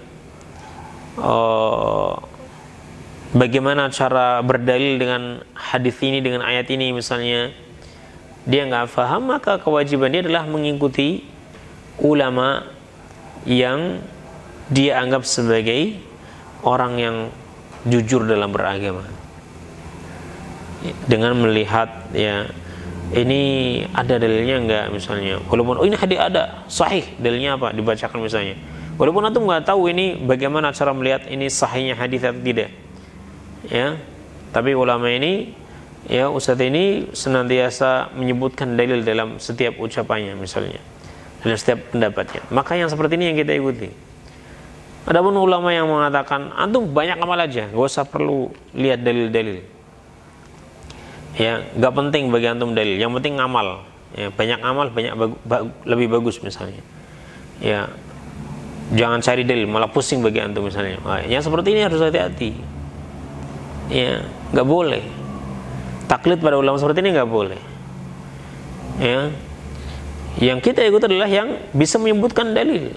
bagaimana cara berdalil dengan hadis ini, dengan ayat ini misalnya, dia nggak paham, maka kewajiban dia adalah mengikuti ulama yang dia anggap sebagai orang yang jujur dalam beragama, dengan melihat, ya, ini ada dalilnya enggak misalnya, walaupun ini hadis ada sahih, dalilnya apa, dibacakan misalnya, walaupun antum nggak tahu ini bagaimana cara melihat ini sahihnya hadis atau tidak, ya, Tapi ulama ini, ya ustadz ini senantiasa menyebutkan dalil dalam setiap ucapannya misalnya, dalam setiap pendapatnya. Maka yang seperti ini yang kita ikuti. Adapun ulama yang mengatakan antum banyak amal aja, gak usah perlu lihat dalil-dalil. Ya, gak penting bagi antum dalil, yang penting ngamal. Ya, banyak amal lebih bagus misalnya. Ya, jangan cari dalil, malah pusing bagi antum misalnya. Nah, yang seperti ini harus hati-hati. Ya, gak boleh. Taklid pada ulama seperti ini gak boleh. Ya, yang kita ikut adalah yang bisa menyebutkan dalil.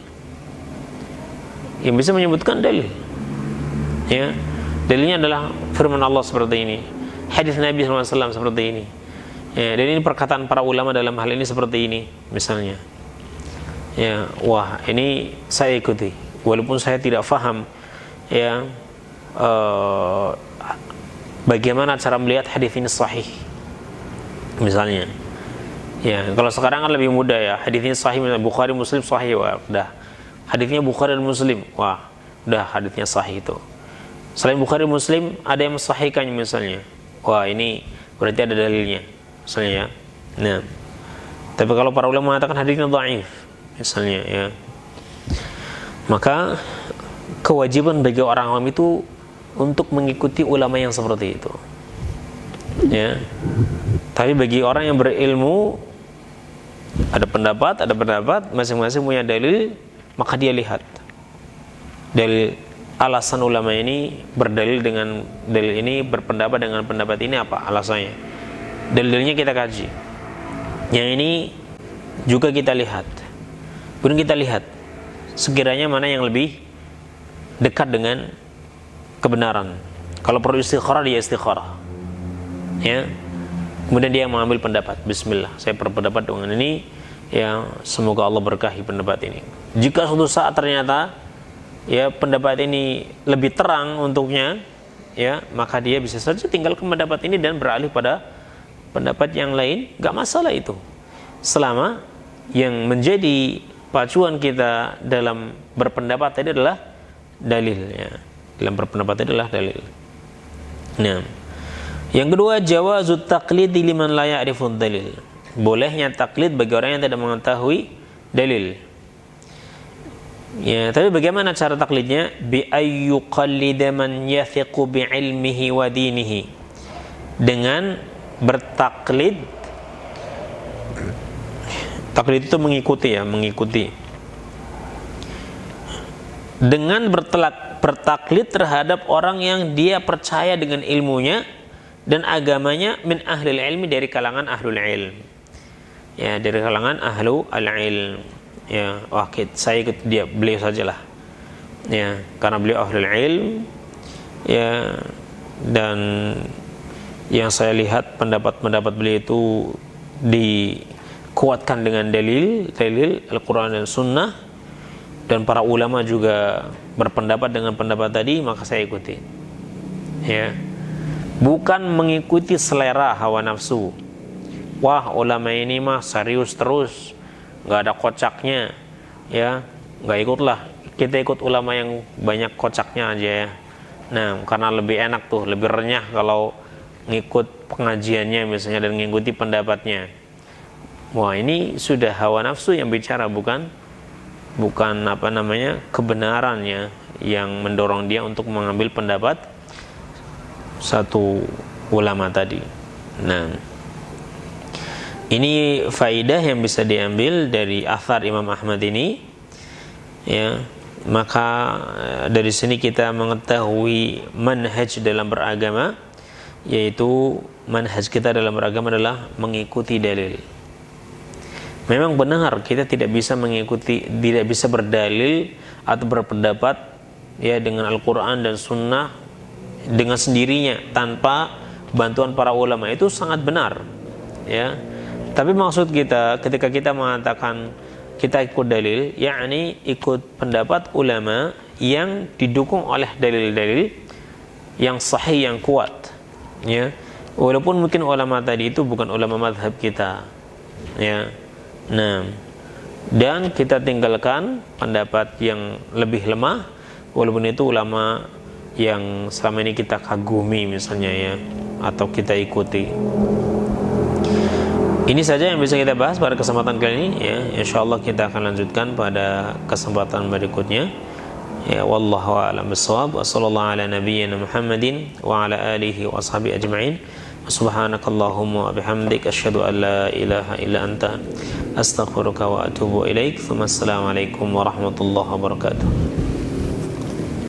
Yang bisa menyebutkan dalil. Ya, dalilnya adalah firman Allah seperti ini, hadis Nabi SAW seperti ini. Ya, dan ini perkataan para ulama dalam hal ini seperti ini, misalnya. Ya, wah, ini saya ikuti, walaupun saya tidak faham. Ya, bagaimana cara melihat hadis ini sahih, misalnya. Ya, kalau sekarang kan lebih mudah ya, hadis ini sahih, misalnya Bukhari Muslim sahih, wah, udah. Hadisnya Bukhari dan Muslim, wah, udah hadisnya sahih itu. Selain Bukhari Muslim ada yang mensahihkannya misalnya, wah ini berarti ada dalilnya misalnya ya. Nah, tapi kalau para ulama mengatakan hadisnya dhaif misalnya ya, maka kewajiban bagi orang awam itu untuk mengikuti ulama yang seperti itu ya. Tapi bagi orang yang berilmu, ada pendapat masing-masing punya dalil, maka dia lihat dalil, alasan ulama ini berdalil dengan dalil ini, berpendapat dengan pendapat ini apa alasannya. Dalilnya kita kaji. Yang ini juga kita lihat. Kemudian kita lihat sekiranya mana yang lebih dekat dengan kebenaran. Kalau perlu istikharah, dia istikharah. Ya. Kemudian dia mengambil pendapat. Bismillah, saya berpendapat dengan ini. Ya, semoga Allah berkahi pendapat ini. Jika suatu saat ternyata ya pendapat ini lebih terang untuknya, ya, maka dia bisa saja tinggalkan pendapat ini dan beralih pada pendapat yang lain, gak masalah itu. Selama yang menjadi pacuan kita dalam berpendapat tadi adalah dalil, ya. Dalam berpendapat tadi adalah dalil. Nah, yang kedua, jawazut taqlid liman la ya'rifud dalil. Bolehnya taklid bagi orang yang tidak mengetahui dalil. Ya, tapi bagaimana cara taklidnya? Bi ayyuqallida man yathiqu bi ilmihi wa dinihi. Dengan bertaklid. Taklid itu mengikuti ya, mengikuti. Dengan bertaklid terhadap orang yang dia percaya dengan ilmunya dan agamanya, min ahlil ilmi, dari kalangan ahlul ilm. Ya, dari kalangan ahlu al-ilm. Ya, wah, saya ikut dia, beliau sajalah. Ya, karena beliau ahlul ilm. Ya, dan yang saya lihat pendapat-pendapat beliau itu dikuatkan dengan dalil Al-Quran dan Sunnah, dan para ulama juga berpendapat dengan pendapat tadi, maka saya ikuti. Ya, bukan mengikuti selera hawa nafsu. Wah, ulama ini mah serius terus, nggak ada kocaknya, ya, nggak ikutlah. Kita ikut ulama yang banyak kocaknya aja ya. Nah, karena lebih enak tuh, lebih renyah kalau ngikut pengajiannya misalnya dan ngikuti pendapatnya. Wah, ini sudah hawa nafsu yang bicara, bukan kebenarannya yang mendorong dia untuk mengambil pendapat satu ulama tadi. Nah, ini faidah yang bisa diambil dari athar Imam Ahmad ini, ya. Maka dari sini kita mengetahui manhaj dalam beragama, yaitu manhaj kita dalam beragama adalah mengikuti dalil. Memang benar kita tidak bisa berdalil atau berpendapat ya dengan Al-Quran dan Sunnah dengan sendirinya tanpa bantuan para ulama, itu sangat benar, ya. Tapi maksud kita ketika kita mengatakan kita ikut dalil, yakni ikut pendapat ulama yang didukung oleh dalil-dalil yang sahih, yang kuat, ya. Walaupun mungkin ulama tadi itu bukan ulama mazhab kita, ya. Nah, dan kita tinggalkan pendapat yang lebih lemah, walaupun itu ulama yang selama ini kita kagumi misalnya ya, atau kita ikuti. Ini saja yang bisa kita bahas pada kesempatan kali ini ya. Insyaallah kita akan lanjutkan pada kesempatan berikutnya. Ya, wallahu a'lam bissawab. Wa sallallahu ala nabiyyina Muhammadin wa ala alihi wa ashabihi ajma'in. Subhanakallahumma wa bihamdik asyhadu an la ilaha illa anta astaghfiruka wa atubu ilaik. Assalamualaikum warahmatullahi wabarakatuh.